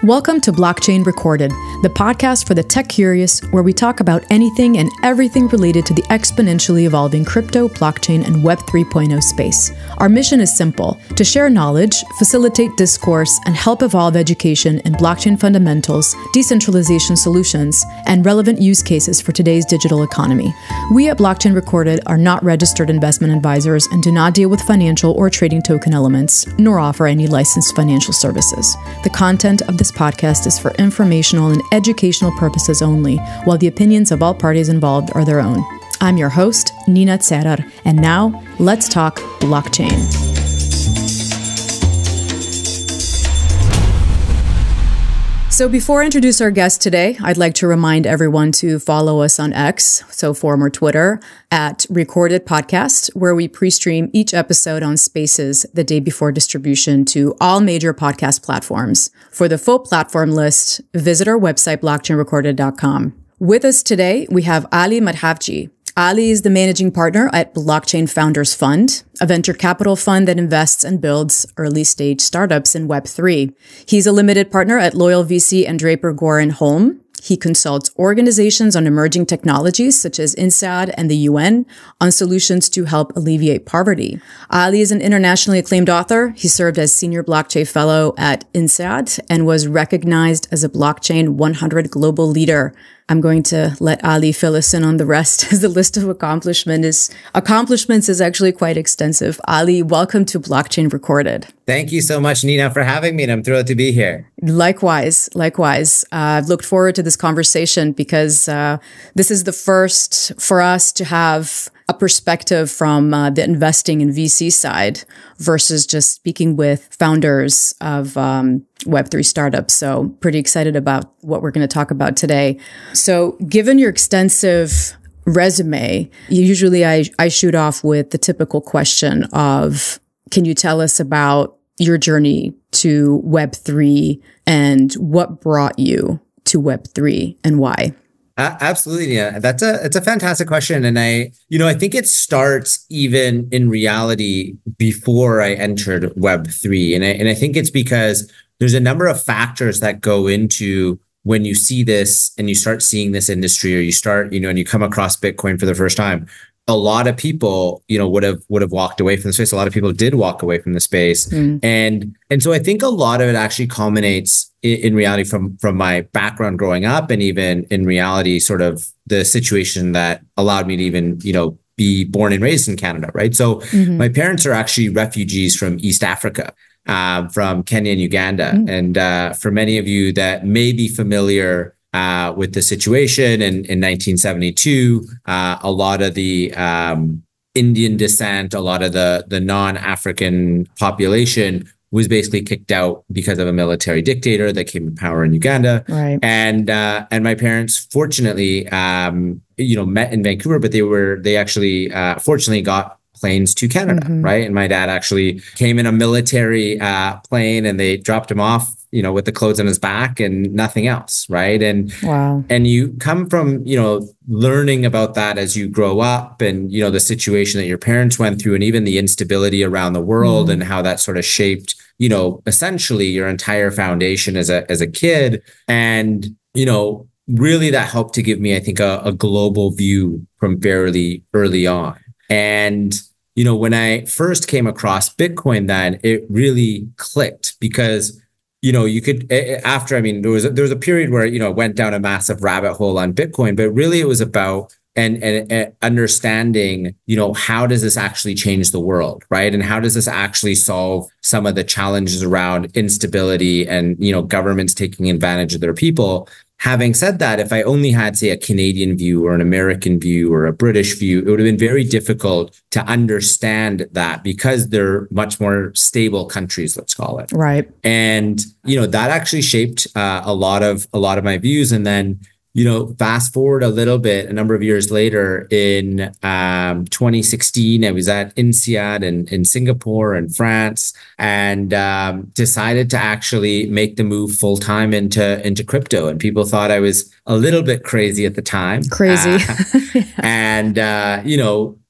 Welcome to Blockchain Recorded, the podcast for the tech curious, where we talk about anything and everything related to the exponentially evolving crypto, blockchain, and Web 3.0 space. Our mission is simple: to share knowledge, facilitate discourse, and help evolve education in blockchain fundamentals, decentralization solutions, and relevant use cases for today's digital economy. We at Blockchain Recorded are not registered investment advisors and do not deal with financial or trading token elements, nor offer any licensed financial services. The content of this podcast is for informational and educational purposes only, while the opinions of all parties involved are their own. I'm your host, Nina Tserar, and now let's talk blockchain. So before I introduce our guest today, I'd like to remind everyone to follow us on X, so former Twitter, at Recorded Podcast, where we pre-stream each episode on Spaces the day before distribution to all major podcast platforms. For the full platform list, visit our website, blockchainrecorded.com. With us today, we have Aly Madhavji. Aly is the managing partner at Blockchain Founders Fund, a venture capital fund that invests and builds early-stage startups in Web3. He's a limited partner at Loyal VC and Draper Goren Holm. He consults organizations on emerging technologies such as INSEAD and the UN on solutions to help alleviate poverty. Aly is an internationally acclaimed author. He served as Senior Blockchain Fellow at INSEAD and was recognized as a Blockchain 100 Global Leader. I'm going to let Aly fill us in on the rest, as the list of accomplishments is actually quite extensive. Aly, welcome to Blockchain Recorded. Thank you so much, Nina, for having me, and I'm thrilled to be here. Likewise. I've looked forward to this conversation because this is the first for us to have a perspective from the investing in VC side versus just speaking with founders of Web3 startups. So pretty excited about what we're going to talk about today. So given your extensive resume, usually I shoot off with the typical question of, can you tell us about your journey to Web3 and what brought you to Web3 and why? Absolutely. Yeah. It's a fantastic question. And I think it starts even in reality before I entered Web3. And I think it's because there's a number of factors that go into when you see this and you start seeing this industry, or you start, and you come across Bitcoin for the first time. A lot of people, would have walked away from the space. A lot of people did walk away from the space. And so I think a lot of it actually culminates in reality from my background growing up, and even in reality, sort of the situation that allowed me to even, be born and raised in Canada, right? So my parents are actually refugees from East Africa, from Kenya and Uganda. And for many of you that may be familiar with the situation in 1972, a lot of the Indian descent, a lot of the non-African population was basically kicked out because of a military dictator that came to power in Uganda. Right. And my parents, fortunately, met in Vancouver, but they actually fortunately got planes to Canada, right? And my dad actually came in a military plane, and they dropped him off, with the clothes on his back and nothing else, right? And wow. And you come from, learning about that as you grow up, and, the situation that your parents went through, and even the instability around the world, and how that sort of shaped, essentially your entire foundation as a kid. And, really that helped to give me, I think, a global view from fairly early on. And, when I first came across Bitcoin, then it really clicked because you could, after, there was a period where, it went down a massive rabbit hole on Bitcoin, but really it was about and understanding, how does this actually change the world, right? And how does this actually solve some of the challenges around instability and, governments taking advantage of their people? Having said that, if I only had, say, a Canadian view or an American view or a British view, it would have been very difficult to understand that because they're much more stable countries, let's call it. Right. And, that actually shaped a lot of my views. And then, fast forward a little bit, a number of years later in 2016, I was at INSEAD in Singapore and France, and decided to actually make the move full time into crypto. And people thought I was a little bit crazy at the time. Crazy. And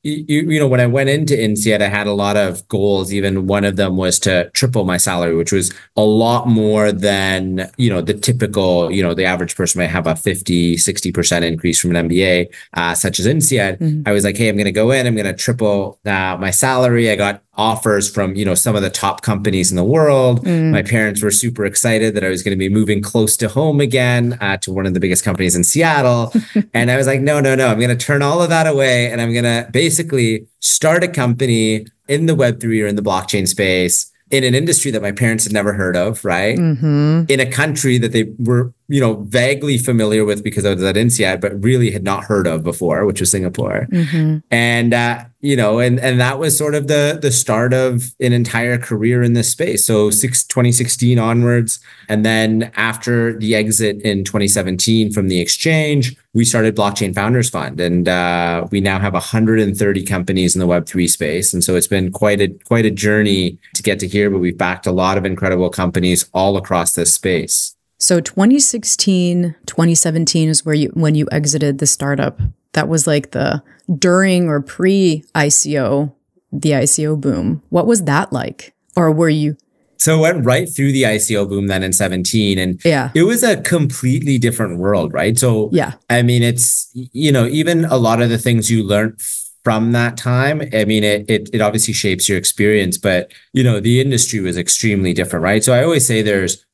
when I went into INSEAD, I had a lot of goals. Even one of them was to triple my salary, which was a lot more than, the typical, the average person might have a 50-60% increase from an MBA, such as INSEAD. I was like, hey, I'm going to go in, I'm going to triple my salary. I got offers from, some of the top companies in the world. My parents were super excited that I was going to be moving close to home again, to one of the biggest companies in Seattle. And I was like, no, I'm going to turn all of that away. And I'm going to basically start a company in the Web3 or in the blockchain space in an industry that my parents had never heard of, right? In a country that they were, vaguely familiar with because I was at INSEAD, but really had not heard of before, which was Singapore. And, and that was sort of the start of an entire career in this space. So 2016 onwards. And then after the exit in 2017 from the exchange, we started Blockchain Founders Fund. And we now have 130 companies in the Web3 space. And so it's been quite a journey to get to here, but we've backed a lot of incredible companies all across this space. So 2016, 2017 is when you exited the startup. That was like the during or pre-ICO, the ICO boom. What was that like? Or were you? So it went right through the ICO boom then in 17. And it was a completely different world, right? So, I mean, it's, even a lot of the things you learned from that time, I mean, it obviously shapes your experience, but, the industry was extremely different, right? So I always say there's,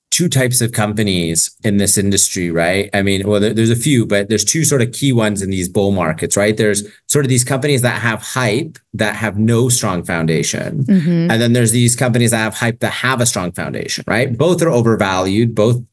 two types of companies in this industry, right? I mean, well, there's a few, but there's two sort of key ones in these bull markets, right? There's sort of these companies that have hype that have no strong foundation. And then there's these companies that have hype that have a strong foundation, right? Both are overvalued, both,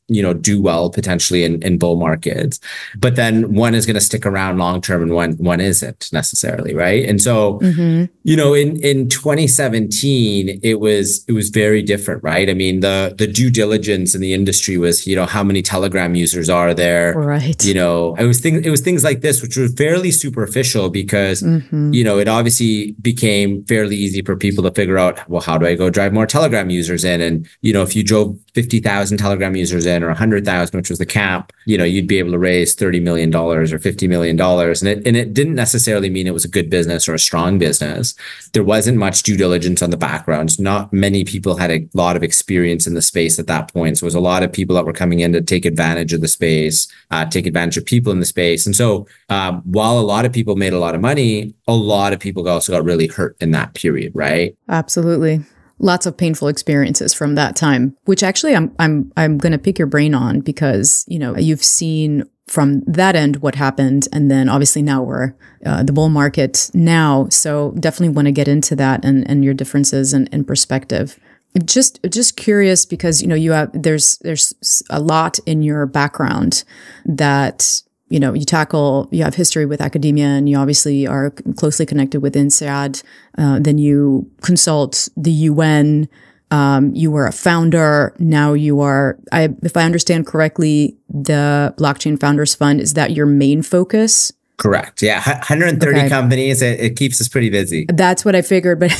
do well potentially in bull markets, but then one is going to stick around long term and one isn't necessarily, right? And so, in 2017, it was very different, right? I mean, the due diligence in the industry was, how many Telegram users are there, right? It was things like this, which were fairly superficial because, it obviously became fairly easy for people to figure out, well, how do I go drive more Telegram users in? And, if you drove 50,000 Telegram users in or 100,000, which was the cap, you'd be able to raise $30 million or $50 million. And it didn't necessarily mean it was a good business or a strong business. There wasn't much due diligence on the background. Not many people had a lot of experience in the space at that point. So it was a lot of people that were coming in to take advantage of the space, take advantage of people in the space. And so while a lot of people made a lot of money, a lot of people also got really hurt in that period, right? Absolutely. Lots of painful experiences from that time, which actually I'm going to pick your brain on because, you've seen from that end what happened. And then obviously now we're the bull market now. So definitely want to get into that and your differences and perspective. Just curious because, there's a lot in your background that you have history with academia and you obviously are closely connected with INSEAD. Then you consult the UN. You were a founder. Now you are, if I understand correctly, the Blockchain Founders Fund, is that your main focus? Correct. Yeah. 130 companies. It keeps us pretty busy. That's what I figured. But,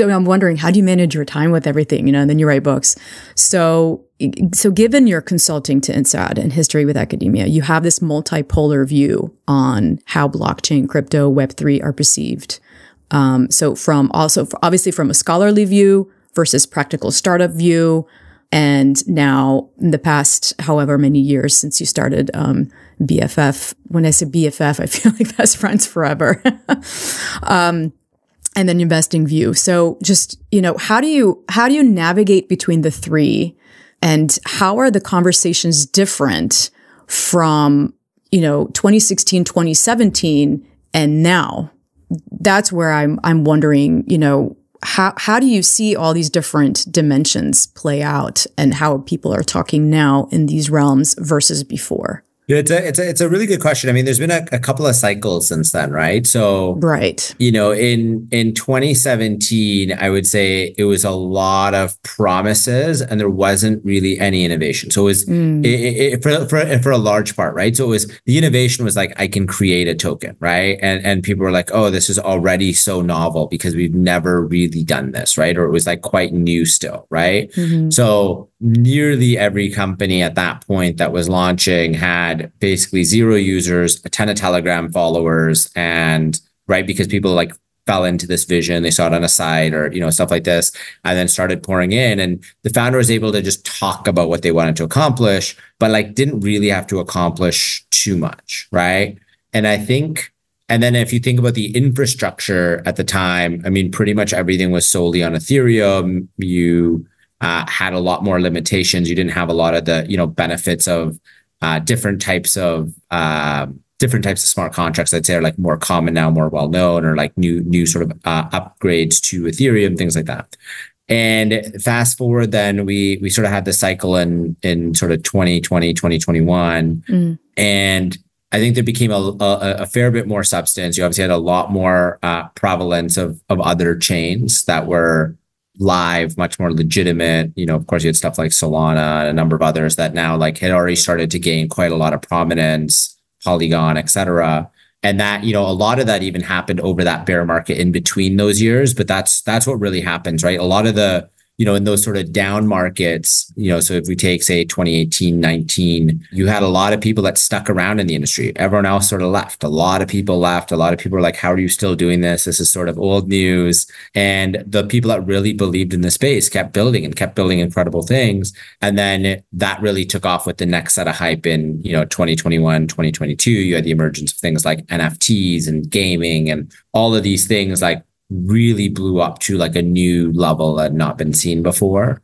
I'm wondering, how do you manage your time with everything, and then you write books. So given your consulting to INSEAD and history with academia, you have this multipolar view on how blockchain, crypto, Web3 are perceived. So obviously from a scholarly view versus practical startup view. And now in the past, however many years since you started BFF, when I say BFF, I feel like best friends forever. And then investing view. So just, how do you navigate between the three, and how are the conversations different from, 2016, 2017 and now? That's where I'm wondering, how do you see all these different dimensions play out and how people are talking now in these realms versus before? Yeah, it's a really good question. I mean, there's been a couple of cycles since then, right? So, right. In 2017, I would say it was a lot of promises and there wasn't really any innovation. So it was for a large part, right? So it was, the innovation was like, I can create a token, right? And people were like, oh, this is already so novel because we've never really done this, right? Or it was like quite new still, right? So nearly every company at that point that was launching had basically 0 users, a ton of Telegram followers, and right? Because people like fell into this vision, they saw it on a site or, stuff like this, and then started pouring in. And the founder was able to just talk about what they wanted to accomplish, but like didn't really have to accomplish too much, right? And I think, and then if you think about the infrastructure at the time, I mean, pretty much everything was solely on Ethereum. You had a lot more limitations. You didn't have a lot of the, benefits of different types of smart contracts, I'd say, are like more common now, more well known, or like new sort of upgrades to Ethereum, things like that. And fast forward, then we sort of had the cycle in sort of 2020, 2021, and I think there became a fair bit more substance. You obviously had a lot more prevalence of other chains that were live, much more legitimate. Of course, you had stuff like Solana and a number of others that now like had already started to gain quite a lot of prominence, Polygon, et cetera. And that, a lot of that even happened over that bear market in between those years. But that's what really happens, right? A lot of the, in those sort of down markets, so if we take, say, 2018, 19, you had a lot of people that stuck around in the industry. Everyone else sort of left. A lot of people left. A lot of people were like, how are you still doing this? This is sort of old news. And the people that really believed in the space kept building incredible things. And then that really took off with the next set of hype in, 2021, 2022. You had the emergence of things like NFTs and gaming and all of these things like really blew up to like a new level that had not been seen before.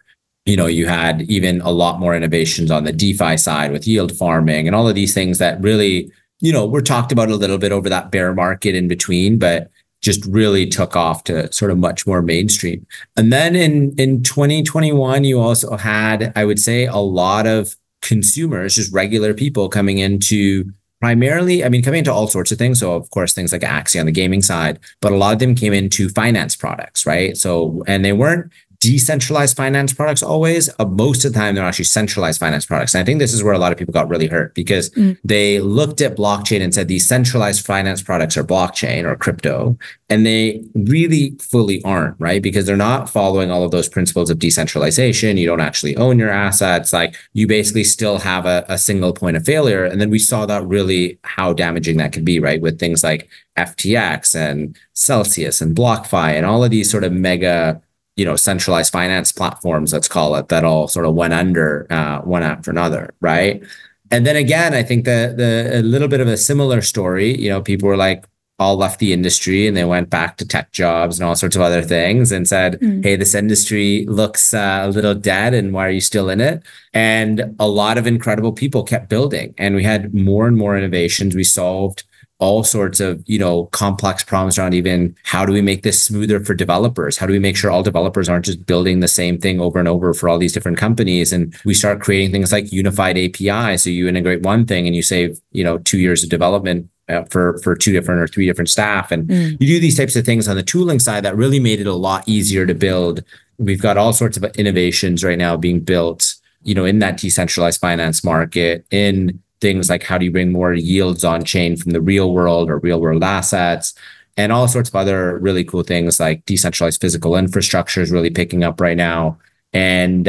You had even a lot more innovations on the DeFi side with yield farming and all of these things that really, were talked about a little bit over that bear market in between, but just really took off to sort of much more mainstream. And then in 2021, you also had, I would say, a lot of consumers, just regular people coming into primarily, coming into all sorts of things. So of course, things like Axie on the gaming side, but a lot of them came into finance products, right? So, and they weren't decentralized finance products always. Most of the time, they're actually centralized finance products. And I think this is where a lot of people got really hurt because they looked at blockchain and said these centralized finance products are blockchain or crypto, and they really fully aren't, right? Because they're not following all of those principles of decentralization. You don't actually own your assets. Like you basically still have a single point of failure. And then we saw that really how damaging that could be, right? With things like FTX and Celsius and BlockFi and all of these sort of mega centralized finance platforms, let's call it, that all sort of went under one after another, right? And then again, I think a little bit of a similar story, people were like all left the industry and they went back to tech jobs and all sorts of other things and said, hey, this industry looks a little dead and why are you still in it? And a lot of incredible people kept building and we had more and more innovations. We solved all sorts of, complex problems around even how do we make this smoother for developers? How do we make sure all developers aren't just building the same thing over and over for all these different companies? And we start creating things like unified API. So you integrate one thing and you save, 2 years of development for 2 different or 3 different staff. And you do these types of things on the tooling side that really made it a lot easier to build. We've got all sorts of innovations right now being built, in that decentralized finance market, in things like how do you bring more yields on chain from the real world or real world assets, and all sorts of other really cool things like decentralized physical infrastructure is really picking up right now. And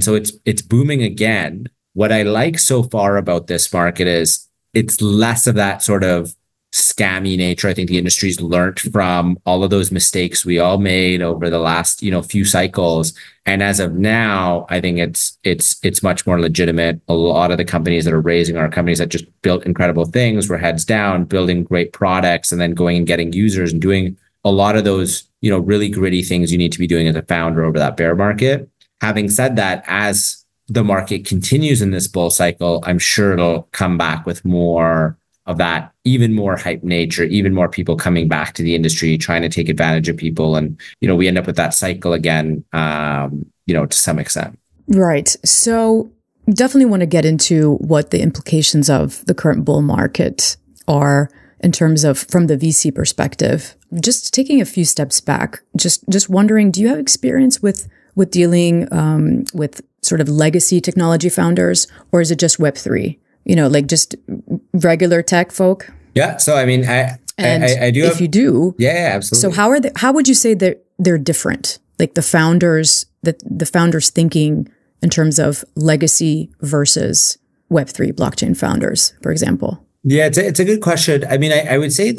so it's booming again. What I like so far about this market is it's less of that sort of scammy nature. I think the industry's learned from all of those mistakes we all made over the last, few cycles. And as of now, I think it's much more legitimate. A lot of the companies that are raising are companies that just built incredible things, were heads down, building great products, and then going and getting users and doing a lot of those, really gritty things you need to be doing as a founder over that bear market. Having said that, as the market continues in this bull cycle, I'm sure it'll come back with more of that, even more hype nature, even more people coming back to the industry, trying to take advantage of people. And, we end up with that cycle again, to some extent. Right. So definitely want to get into what the implications of the current bull market are in terms of from the VC perspective. Just taking a few steps back, just wondering, do you have experience with dealing with sort of legacy technology founders, or is it just Web3? Like just regular tech folk? Yeah. So, I mean, I do. If you do. Yeah, absolutely. So how would you say that they're different? Like the founders thinking in terms of legacy versus Web3 blockchain founders, for example? Yeah, it's a good question. I mean, I would say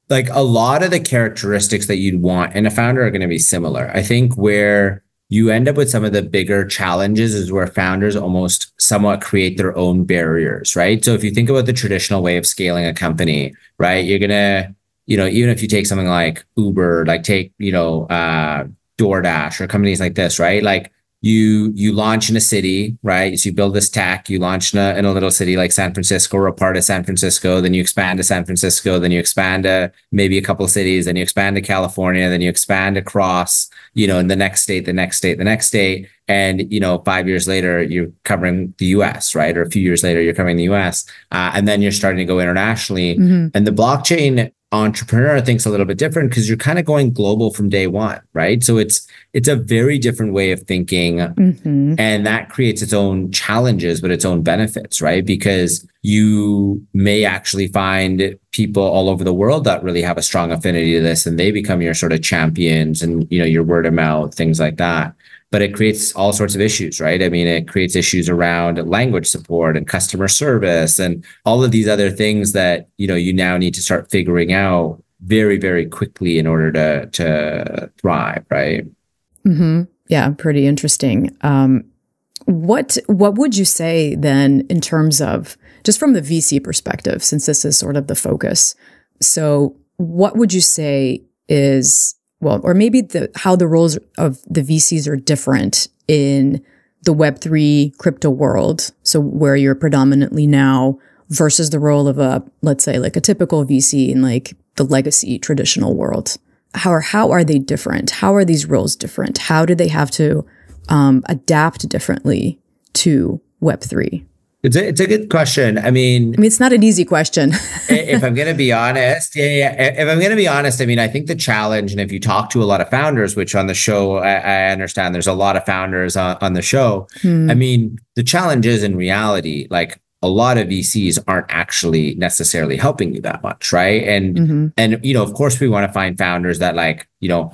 like a lot of the characteristics that you'd want in a founder are going to be similar. I think where you end up with some of the bigger challenges is where founders almost somewhat create their own barriers, right? So if you think about the traditional way of scaling a company, right, you're going to, even if you take something like Uber, like take, DoorDash or companies like this, right? Like you launch in a city, right? So you build this tech, you launch in a little city like San Francisco or a part of San Francisco, then you expand to San Francisco, then you expand to maybe a couple of cities, then you expand to California, then you expand across, in the next state, the next state, the next state. And, 5 years later, you're covering the US, right? Or a few years later, you're covering the US. And then you're starting to go internationally. Mm-hmm. And the blockchain entrepreneur thinks a little bit different because you're kind of going global from day one, right? So it's a very different way of thinking. Mm-hmm. And that creates its own challenges, but its own benefits, right? Because you may actually find people all over the world that really have a strong affinity to this, and they become your sort of champions and, your word of mouth, things like that. But it creates all sorts of issues, right? I mean, it creates issues around language support and customer service and all of these other things that, you now need to start figuring out very, very quickly in order to thrive, right? Mm-hmm. Yeah, pretty interesting. What would you say then in terms of, just from the VC perspective, since this is sort of the focus? So what would you say is, well, or maybe how the roles of the VCs are different in the Web3 crypto world, so where you're predominantly now, versus the role of let's say like a typical VC in like the legacy traditional world? How are they different? How are these roles different? How do they have to adapt differently to Web3? It's a good question. I mean, it's not an easy question. If I'm going to be honest, if I'm going to be honest, I mean, I think the challenge, and if you talk to a lot of founders, which on the show, I understand there's a lot of founders on the show. I mean, the challenge is in reality, like a lot of VCs aren't actually necessarily helping you that much, right? And of course, we want to find founders that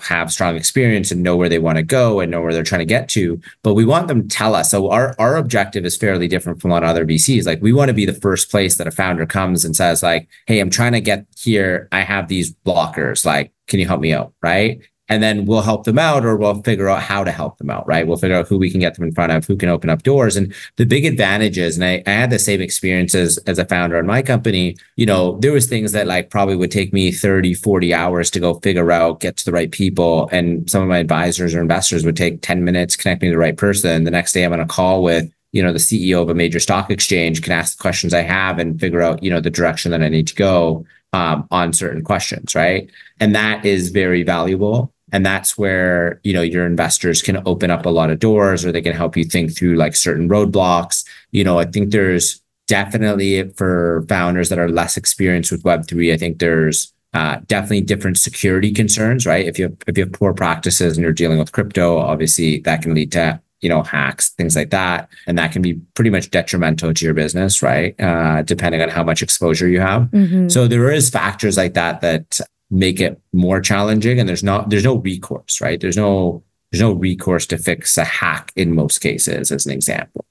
have strong experience and know where they want to go and know where they're trying to get to. But we want them to tell us. So our objective is fairly different from a lot of other VCs. Like we want to be the first place that a founder comes and says like, "Hey, I'm trying to get here. I have these blockers. Like, can you help me out?" Right? And then we'll help them out, or we'll figure out how to help them out, right? We'll figure out who we can get them in front of, who can open up doors. And the big advantage is, and I had the same experiences as a founder in my company, there was things that like probably would take me 30, 40 hours to go figure out, get to the right people. And some of my advisors or investors would take 10 minutes, connect me to the right person. The next day I'm on a call with, the CEO of a major stock exchange, can ask the questions I have and figure out, the direction that I need to go on certain questions, right? And that is very valuable. And that's where, your investors can open up a lot of doors, or they can help you think through like certain roadblocks. I think there's definitely, for founders that are less experienced with Web3, I think there's definitely different security concerns, right? If you have poor practices and you're dealing with crypto, obviously that can lead to, hacks, things like that. And that can be pretty much detrimental to your business, right? Depending on how much exposure you have. Mm-hmm. So there is factors like that make it more challenging, and there's no recourse, right? There's no recourse to fix a hack in most cases, as an example,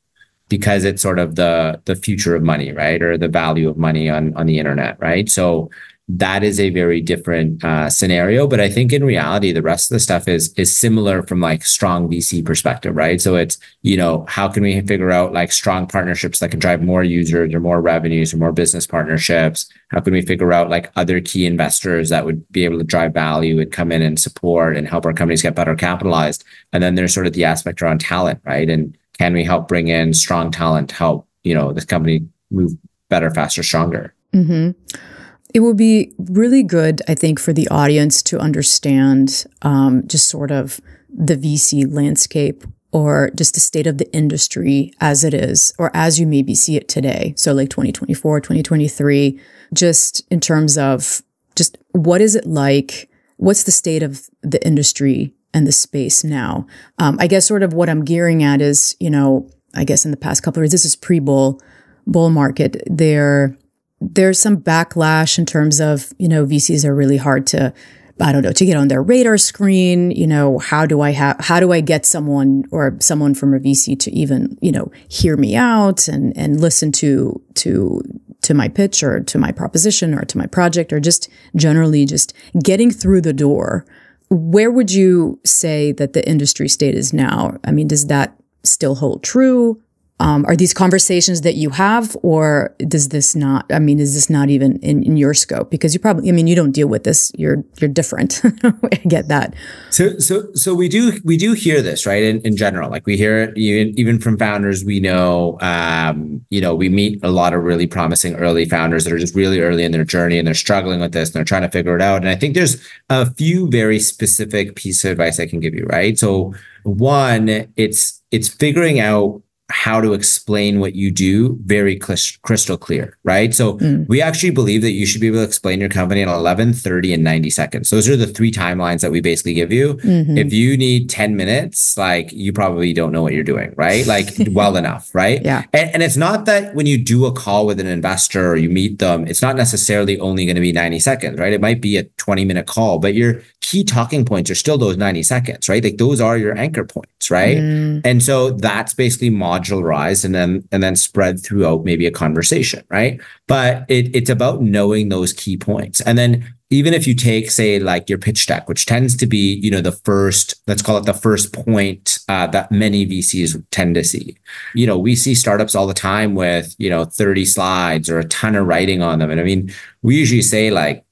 because it's sort of the future of money, right? Or the value of money on the internet, right? So that is a very different scenario. But I think in reality, the rest of the stuff is similar from like strong VC perspective, right? So it's, how can we figure out like strong partnerships that can drive more users or more revenues or more business partnerships? How can we figure out like other key investors that would be able to drive value and come in and support and help our companies get better capitalized? And then there's sort of the aspect around talent, right? And can we help bring in strong talent to help, this company move better, faster, stronger? Mm-hmm. It will be really good, I think, for the audience to understand just sort of the VC landscape, or just the state of the industry as it is, or as you maybe see it today. So like 2024, 2023, just in terms of just what is it like? What's the state of the industry and the space now? I guess sort of what I'm gearing at is, I guess in the past couple of years, this is pre-bull market. There's some backlash in terms of, VCs are really hard to I don't know, to get on their radar screen? How do I get someone from a VC to even, hear me out and listen to my pitch or to my proposition or to my project, or just generally just getting through the door? Where would you say that the industry state is now? I mean, does that still hold true? Are these conversations that you have, or does this not? I mean, is this not even in your scope? Because you probably, you don't deal with this. You're different. I get that. So we do hear this, right? In general, like we hear it even from founders. We know, we meet a lot of really promising early founders that are just really early in their journey, and they're struggling with this and they're trying to figure it out. And I think there's a few very specific pieces of advice I can give you, right? So one, it's figuring out how to explain what you do very crystal clear, right? So we actually believe that you should be able to explain your company in 11, 30, and 90 seconds. Those are the 3 timelines that we basically give you. If you need 10 minutes, like, you probably don't know what you're doing, right? Like, well enough, right? Yeah. And it's not that when you do a call with an investor or you meet them, it's not necessarily only going to be 90 seconds, right? It might be a 20-minute call, but your key talking points are still those 90 seconds, right? Like, those are your anchor points, right? And so that's basically modularized and then spread throughout maybe a conversation, right? But it's about knowing those key points. And then even if you take, say, like your pitch deck, which tends to be, the first, let's call it the first point that many VCs tend to see. We see startups all the time with, 30 slides or a ton of writing on them. And I mean, we usually say like,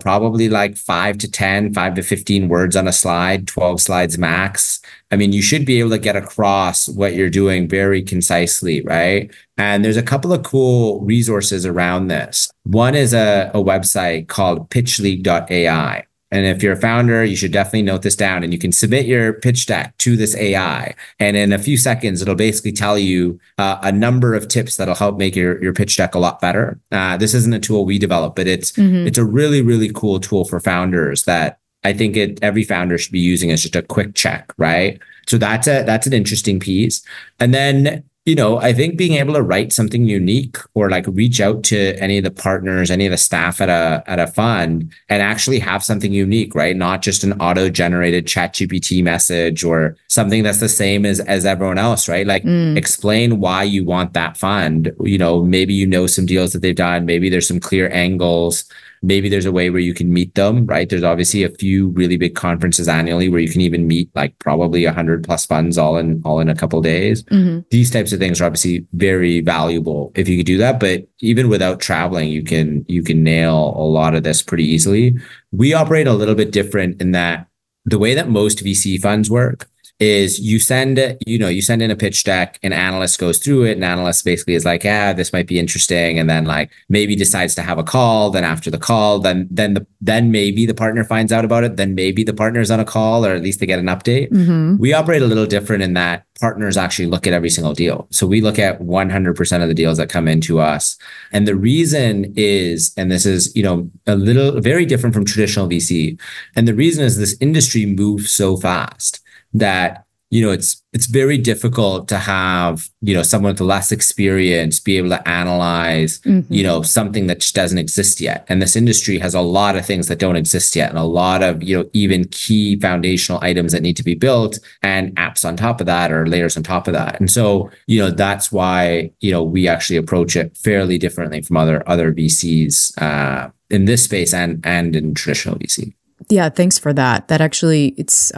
probably like 5 to 15 words on a slide, 12 slides max. I mean, you should be able to get across what you're doing very concisely, right? And there's a couple of cool resources around this. One is a website called pitchleague.ai. And if you're a founder, you should definitely note this down, and you can submit your pitch deck to this AI. And in a few seconds, it'll basically tell you a number of tips that'll help make your pitch deck a lot better. This isn't a tool we developed, but it's a really, really cool tool for founders that I think every founder should be using as just a quick check, right? So that's an interesting piece. And then, I think being able to write something unique, or like reach out to any of the partners, any of the staff at a fund, and actually have something unique, right? Not just an auto-generated ChatGPT message or something that's the same as everyone else, right? Like, explain why you want that fund. Maybe some deals that they've done. Maybe there's some clear angles. Maybe there's a way where you can meet them, right? There's obviously a few really big conferences annually where you can even meet like probably 100+ funds all in a couple of days. These types of things are obviously very valuable if you could do that. But even without traveling, you can nail a lot of this pretty easily. We operate a little bit different in that the way that most VC funds work is you send in a pitch deck, an analyst goes through it, and analyst basically is like, this might be interesting, and then like maybe decides to have a call. Then after the call, then maybe the partner finds out about it. Then maybe the partner's on a call, or at least they get an update. We operate a little different in that partners actually look at every single deal. So we look at 100% of the deals that come into us. And the reason is, and this is, very different from traditional VC. And the reason is this industry moves so fast that, it's very difficult to have, someone with less experience be able to analyze, something that just doesn't exist yet. And this industry has a lot of things that don't exist yet, and a lot of, even key foundational items that need to be built, and apps on top of that, or layers on top of that. And so, that's why, we actually approach it fairly differently from other VCs in this space and in traditional VC. Yeah, thanks for that. That actually, it's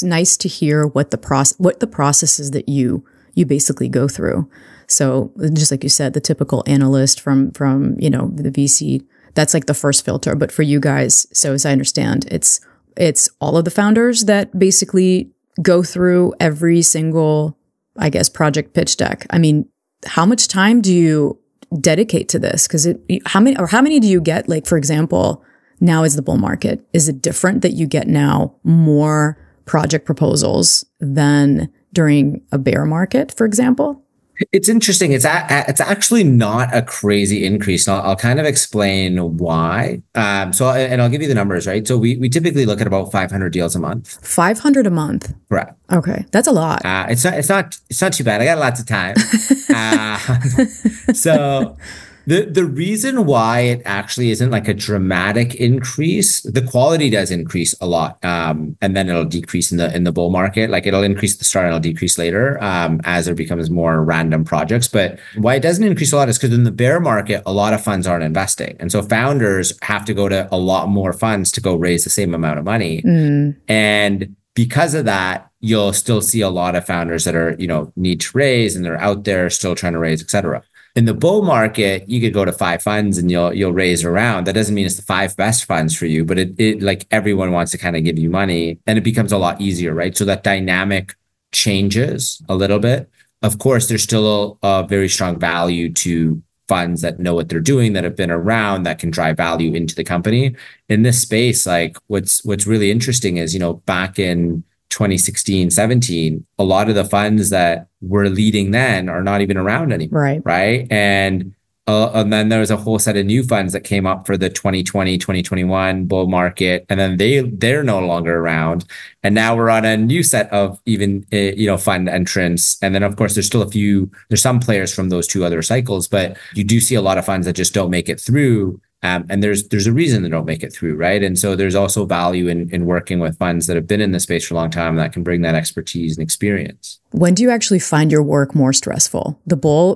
nice to hear what the process is that you basically go through. So just like you said, the typical analyst from the VC, that's like the first filter. But for you guys, so as I understand, it's all of the founders that basically go through every single, I guess, project pitch deck. I mean, how much time do you dedicate to this? Because how many do you get? Like, for example, now is the bull market. Is it different that you get now more project proposals than during a bear market, for example? It's interesting. It's actually not a crazy increase. And I'll kind of explain why. So I'll give you the numbers, right? So we typically look at about 500 deals a month. 500 a month. Correct. Okay, that's a lot. It's not too bad. I got lots of time. So The reason why it actually isn't like a dramatic increase, the quality does increase a lot, and then it'll decrease in the bull market. Like it'll increase at the start and it'll decrease later as there becomes more random projects. But why it doesn't increase a lot is because in the bear market, a lot of funds aren't investing, and so founders have to go to a lot more funds to go raise the same amount of money, and because of that, you'll still see a lot of founders that are, need to raise and they're out there still trying to raise, et cetera. In the bull market, you could go to 5 funds and you'll raise around. That doesn't mean it's the 5 best funds for you, but it like everyone wants to kind of give you money and it becomes a lot easier, right? So that dynamic changes a little bit. Of course, there's still a very strong value to funds that know what they're doing, that have been around, that can drive value into the company. In this space, like what's really interesting is, back in 2016, 17, a lot of the funds that were leading then are not even around anymore. Right. And then there was a whole set of new funds that came up for the 2020, 2021 bull market. And then they're no longer around. And now we're on a new set of even, fund entrants. And then of course, there's some players from those 2 other cycles, but you do see a lot of funds that just don't make it through. And there's a reason they don't make it through, right? And so there's also value in working with funds that have been in the space for a long time that can bring that expertise and experience. When do you actually find your work more stressful?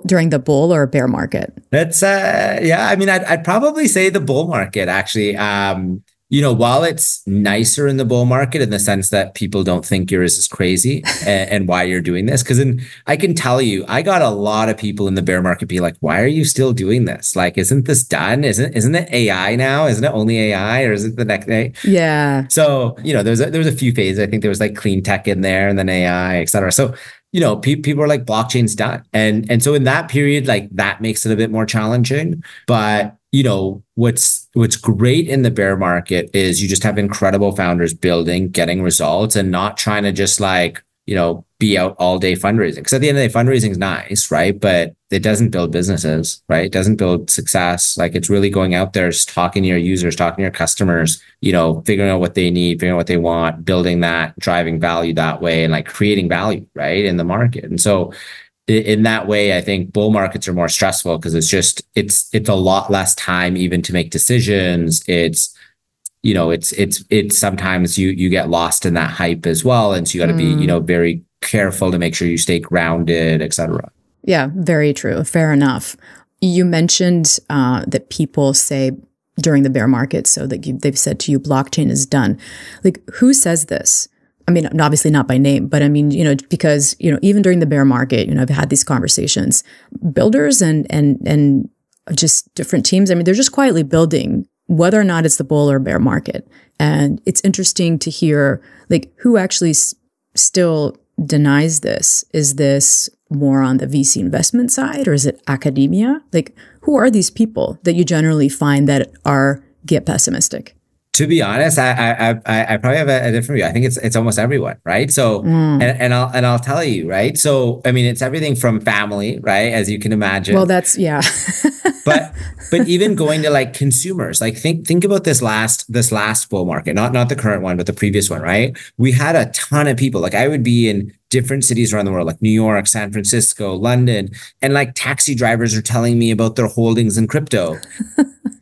During the bull or bear market? That's I'd probably say the bull market actually. While it's nicer in the bull market in the sense that people don't think you're as crazy and why you're doing this. Because I can tell you, I got a lot of people in the bear market be like, why are you still doing this? Like, isn't this done? Isn't it AI now? Isn't it only AI or is it the next day? Yeah. So, there was a few phases. I think there was like clean tech in there and then AI, et cetera. So, people are like, blockchain's done. And so in that period, like that makes it a bit more challenging. But what's great in the bear market is you just have incredible founders building, getting results and not trying to just like, be out all day fundraising. Because at the end of the day, fundraising is nice, right? But it doesn't build businesses, right? It doesn't build success. Like it's really going out there, just talking to your users, talking to your customers, figuring out what they need, figuring out what they want, building that, driving value that way, and like creating value, right, in the market. And so in that way, I think bull markets are more stressful because it's a lot less time even to make decisions. It's sometimes you get lost in that hype as well. And so you got to be, very careful to make sure you stay grounded, et cetera. Yeah, very true. Fair enough. You mentioned that people say during the bear market, so that they've said to you, blockchain is done. Like, who says this? I mean, obviously not by name, but I mean, because, even during the bear market, I've had these conversations, builders and just different teams. I mean, they're just quietly building, whether or not it's the bull or bear market. And it's interesting to hear, like, who actually still denies this. Is this more on the VC investment side or is it academia? Like, who are these people that you generally find that get pessimistic? To be honest, I probably have a different view. I think it's almost everyone, right? So, and I'll tell you, right? So, I mean, it's everything from family, right? As you can imagine. Well, that's, yeah. but even going to like consumers, like think about this last bull market, not the current one, but the previous one, right? We had a ton of people. Like I would be in different cities around the world, like New York, San Francisco, London, and like taxi drivers are telling me about their holdings in crypto.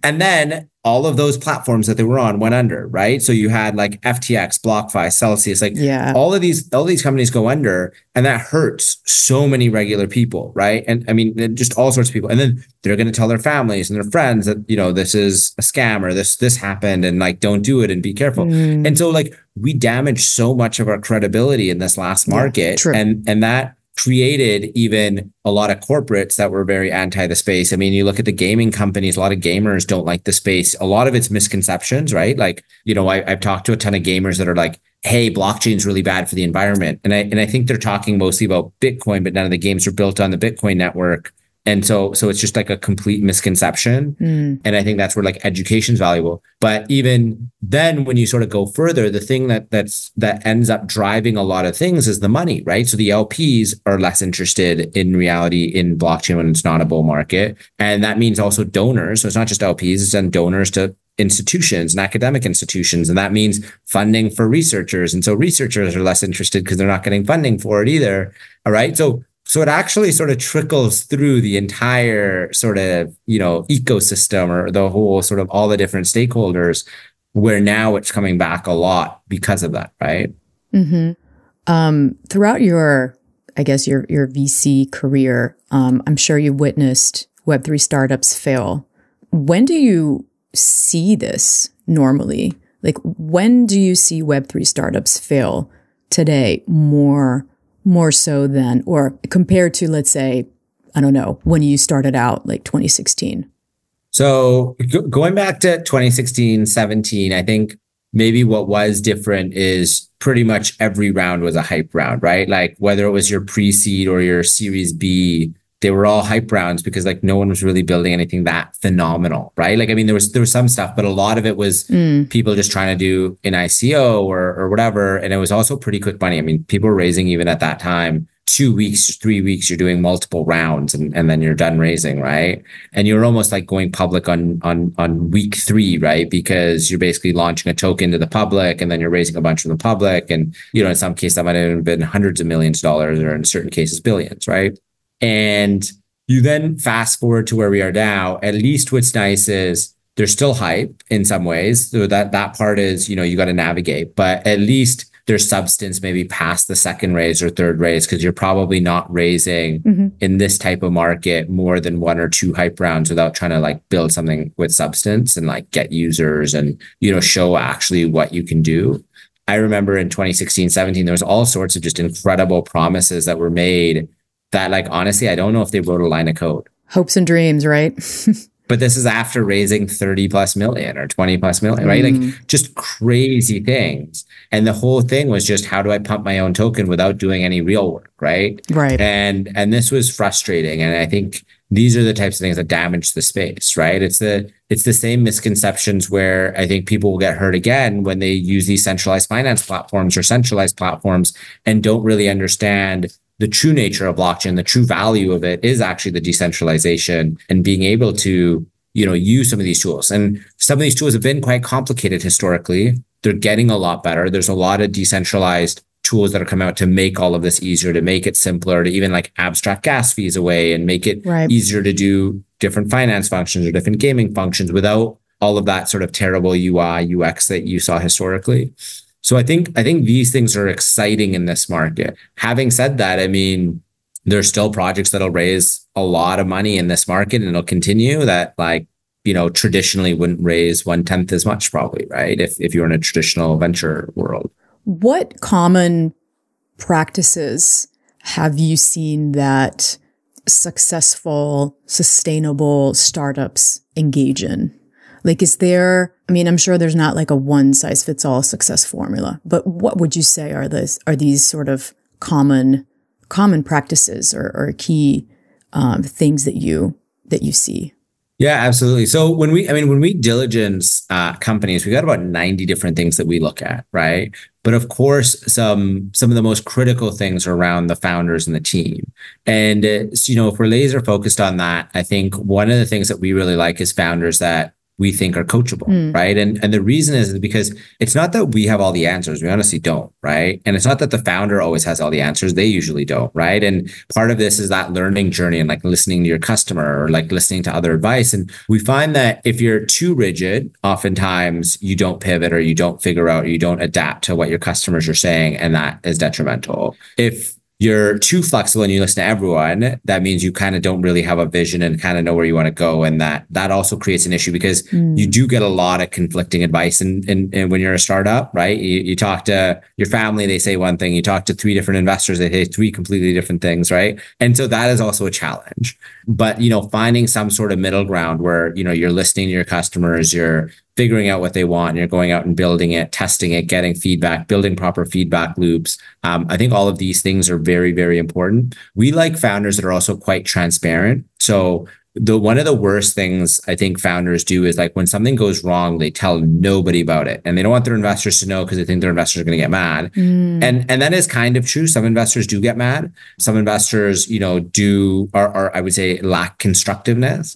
And then all of those platforms that they were on went under, right? So you had like FTX, BlockFi, Celsius, like all of these companies go under, and that hurts so many regular people, right? And I mean, just all sorts of people. And then they're going to tell their families and their friends that, this is a scam or this happened and like, don't do it and be careful. And so like we damaged so much of our credibility in this last market, and that created even a lot of corporates that were very anti the space. I mean, you look at the gaming companies, a lot of gamers don't like the space. A lot of it's misconceptions, right? Like, I've talked to a ton of gamers that are like, hey, blockchain's really bad for the environment. And I think they're talking mostly about Bitcoin, but none of the games are built on the Bitcoin network. And so it's just like a complete misconception. And I think that's where like education's valuable. But even then, when you sort of go further, the thing that ends up driving a lot of things is the money, right? So the LPs are less interested in reality in blockchain when it's not a bull market. And that means also donors. So it's not just LPs, it's then donors to institutions and academic institutions. And that means funding for researchers. And so researchers are less interested because they're not getting funding for it either. All right. So So it actually sort of trickles through the entire sort of, ecosystem, or the whole sort of all the different stakeholders, where now it's coming back a lot because of that, right? Throughout your VC career, I'm sure you witnessed Web3 startups fail. When do you see this normally? Like, when do you see Web3 startups fail today more so than, or compared to, let's say, I don't know, when you started out, like 2016? So going back to 2016, 17, I think maybe what was different is pretty much every round was a hype round, right? Like whether it was your pre-seed or your Series B, they were all hype rounds because like no one was really building anything that phenomenal, right? Like, I mean, there was some stuff, but a lot of it was people just trying to do an ICO or whatever. And it was also pretty quick money. I mean, people were raising even at that time, 2 weeks, 3 weeks, you're doing multiple rounds and then you're done raising, right? And you're almost like going public on week 3, right? Because you're basically launching a token to the public and then you're raising a bunch from the public. And, in some cases that might have been hundreds of millions of dollars, or in certain cases, billions, right? And you then fast forward to where we are now. At least what's nice is there's still hype in some ways. So that part is, you got to navigate, but at least there's substance maybe past the second raise or third raise, because you're probably not raising in this type of market more than 1 or 2 hype rounds without trying to like build something with substance and like get users and, show actually what you can do. I remember in 2016, 17, there was all sorts of just incredible promises that were made that, like, honestly, I don't know if they wrote a line of code. Hopes and dreams, right? But this is after raising 30 plus million or 20 plus million, right? Like just crazy things. And the whole thing was just, how do I pump my own token without doing any real work, right? Right. And this was frustrating. And I think these are the types of things that damage the space, right? It's the same misconceptions where I think people will get hurt again when they use these centralized finance platforms or centralized platforms and don't really understand the true nature of blockchain. The true value of it is actually the decentralization and being able to, use some of these tools. And some of these tools have been quite complicated historically. They're getting a lot better. There's a lot of decentralized tools that are coming out to make all of this easier, to make it simpler, to even like abstract gas fees away and make it easier to do different finance functions or different gaming functions without all of that sort of terrible UI, UX that you saw historically. So I think these things are exciting in this market. Having said that, I mean, there's still projects that'll raise a lot of money in this market, and it'll continue that, like, traditionally wouldn't raise 1/10 as much probably, right? If you're in a traditional venture world. What common practices have you seen that successful, sustainable startups engage in? Like, I'm sure there's not like a one size fits all success formula, but what would you say are these sort of common practices or key things that you see? Yeah, absolutely. So when we diligence companies, we got about 90 different things that we look at, right? But of course, some of the most critical things are around the founders and the team. And if we're laser focused on that, I think one of the things that we really like is founders that we think are coachable, right? And the reason is because it's not that we have all the answers. We honestly don't, right? And it's not that the founder always has all the answers. They usually don't, right? And part of this is that learning journey and like listening to your customer or like listening to other advice. And we find that if you're too rigid, oftentimes you don't pivot or you don't figure out, or you don't adapt to what your customers are saying, and that is detrimental. If you're too flexible and you listen to everyone, that means you kind of don't really have a vision and kind of know where you want to go. And that also creates an issue because you do get a lot of conflicting advice. And when you're a startup, right? You talk to your family, they say one thing. You talk to 3 different investors, they say 3 completely different things, right? And so that is also a challenge. But, finding some sort of middle ground where, you're listening to your customers, you're figuring out what they want, and you're going out and building it, testing it, getting feedback, building proper feedback loops. I think all of these things are very, very important. We like founders that are also quite transparent. So one of the worst things I think founders do is like when something goes wrong, they tell nobody about it, and they don't want their investors to know because they think their investors are going to get mad. And that is kind of true. Some investors do get mad. Some investors, are I would say lack constructiveness.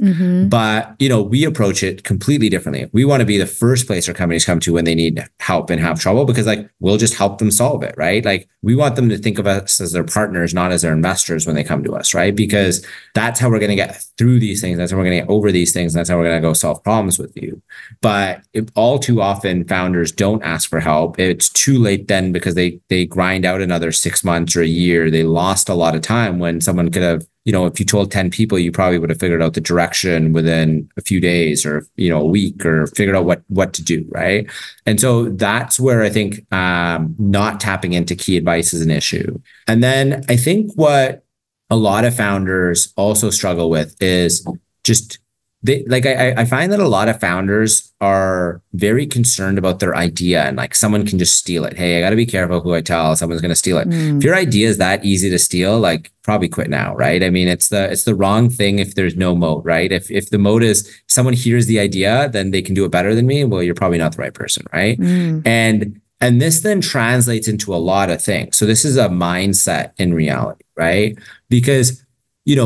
But we approach it completely differently. We want to be the first place our companies come to when they need help and have trouble, because like we'll just help them solve it, right? Like we want them to think of us as their partners, not as their investors when they come to us, right? Because that's how we're going to get through these things. That's how we're going to get over these things. And that's how we're going to go solve problems with you. But all too often founders don't ask for help. It's too late then, because they grind out another 6 months or a year. They lost a lot of time when someone could have, if you told 10 people, you probably would have figured out the direction within a few days or, a week, or figured out what to do, right? And so that's where I think not tapping into key advice is an issue. And then I think what a lot of founders also struggle with is just I find that a lot of founders are very concerned about their idea, and like someone can just steal it. Hey, I got to be careful who I tell. Someone's going to steal it. If your idea is that easy to steal, like probably quit now, right? I mean, it's the wrong thing if there's no moat, right? If the moat is someone hears the idea, then they can do it better than me. Well, you're probably not the right person, right? And this then translates into a lot of things. So this is a mindset in reality, right? Because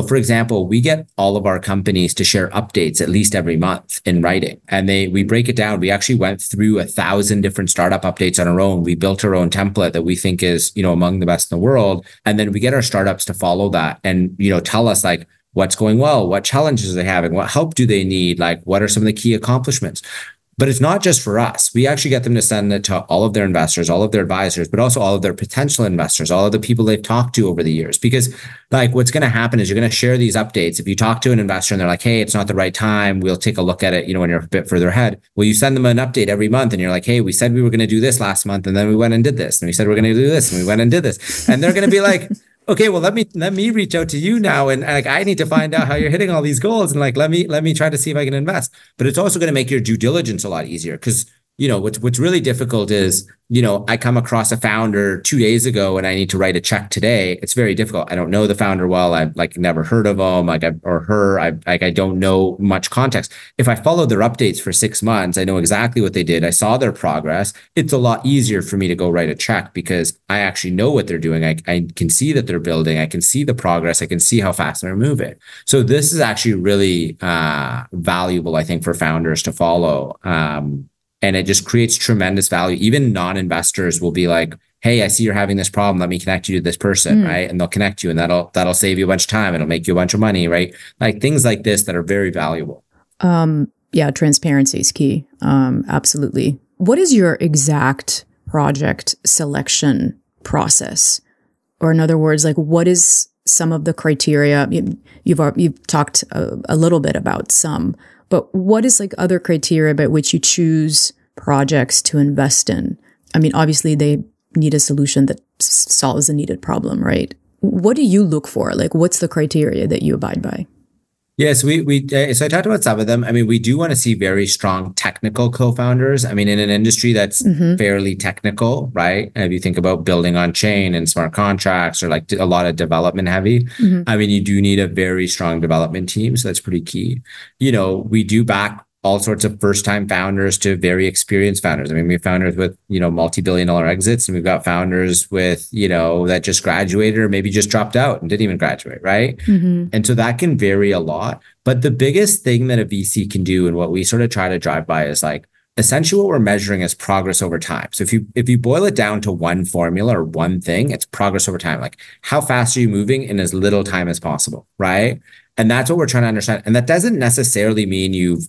for example, we get all of our companies to share updates at least every month in writing, and we break it down. We actually went through 1,000 different startup updates on our own. We built our own template that we think is, among the best in the world. And then we get our startups to follow that and, tell us like what's going well, what challenges are they having, what help do they need? Like, what are some of the key accomplishments? But it's not just for us. We actually get them to send it to all of their investors, all of their advisors, but also all of their potential investors, all of the people they've talked to over the years. Because like what's going to happen is you're going to share these updates. If you talk to an investor and they're like, hey, it's not the right time, we'll take a look at it, when you're a bit further ahead. Well, you send them an update every month and you're like, hey, we said we were going to do this last month, and then we went and did this. And we said we're going to do this, and we went and did this. And they're going to be like, okay, well, let me reach out to you now, and like I need to find out how you're hitting all these goals, and like let me try to see if I can invest. But it's also going to make your due diligence a lot easier, because what's really difficult is I come across a founder 2 days ago and I need to write a check today. It's very difficult. I don't know the founder well. I've like never heard of them, I don't know much context. If I follow their updates for 6 months, I know exactly what they did. I saw their progress. It's a lot easier for me to go write a check, because I actually know what they're doing. I can see that they're building. I can see the progress. I can see how fast they're moving. So this is actually really valuable, I think, for founders to follow. And it just creates tremendous value. Even non-investors will be like, hey, I see you're having this problem. Let me connect you to this person, right? And they'll connect you, and that'll save you a bunch of time. It'll make you a bunch of money, right? Like things like this that are very valuable. Yeah, transparency is key. Absolutely. What is your exact project selection process? Or in other words, like what is some of the criteria? You've talked a little bit about some, but what is like other criteria by which you choose projects to invest in? I mean, obviously they need a solution that solves a needed problem, right? What do you look for? Like, what's the criteria that you abide by? Yes, so I talked about some of them. I mean, we do want to see very strong technical co-founders. I mean, in an industry that's fairly technical, right? If you think about building on chain and smart contracts, or like a lot of development heavy, I mean, you do need a very strong development team. So that's pretty key. We do back all sorts of first-time founders to very experienced founders. I mean, we have founders with, multi-billion-dollar exits, and we've got founders with, that just graduated or maybe just dropped out and didn't even graduate, right? And so that can vary a lot. But the biggest thing that a VC can do, and what we sort of try to drive by, is like, essentially what we're measuring is progress over time. So if you boil it down to one formula or one thing, it's progress over time. Like, how fast are you moving in as little time as possible, right? And that's what we're trying to understand. And that doesn't necessarily mean you've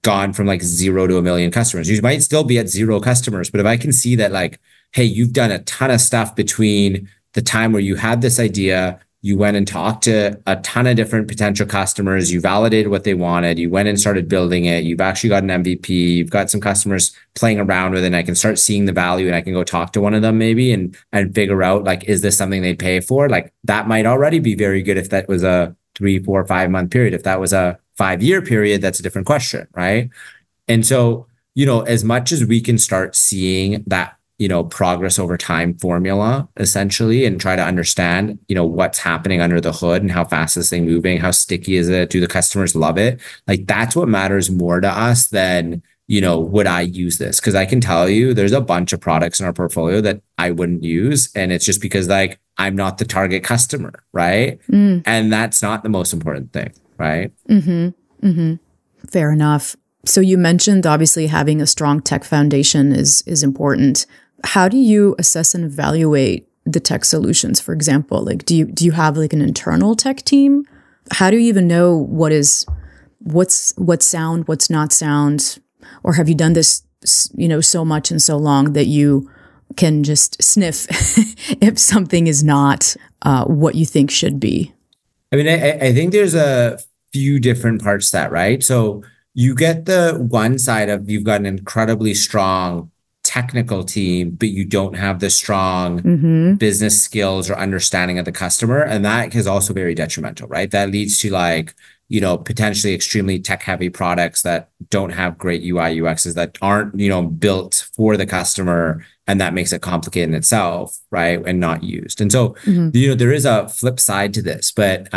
gone from like 0 to 1 million customers. You might still be at 0 customers, but if I can see that like, hey, you've done a ton of stuff between the time where you had this idea, you went and talked to a ton of different potential customers, you validated what they wanted, you went and started building it, you've actually got an MVP, you've got some customers playing around with it, and I can start seeing the value, and I can go talk to one of them maybe and figure out like, is this something they pay for? Like that might already be very good if that was a 3, 4, 5 month period. If that was a 5-year period, that's a different question, right? And so, as much as we can start seeing that, progress over time formula, essentially, and try to understand, what's happening under the hood and how fast is this thing moving, how sticky is it, do the customers love it? Like, that's what matters more to us than, would I use this? Because I can tell you there's a bunch of products in our portfolio that I wouldn't use. And it's just because like, I'm not the target customer, right? And that's not the most important thing. Right. Fair enough. So you mentioned obviously having a strong tech foundation is important. How do you assess and evaluate the tech solutions? For example, like do you have like an internal tech team? How do you even know what's sound, what's not sound? Or have you done this, so much and so long that you can just sniff if something is not what you think should be? I mean, I think there's a few different parts to that, right? So you get the one side of you've got an incredibly strong technical team, but you don't have the strong business skills or understanding of the customer. And that is also very detrimental, right? That leads to potentially extremely tech heavy products that don't have great UI UXs, that aren't, built for the customer. And that makes it complicated in itself, right? And not used. And so, there is a flip side to this, but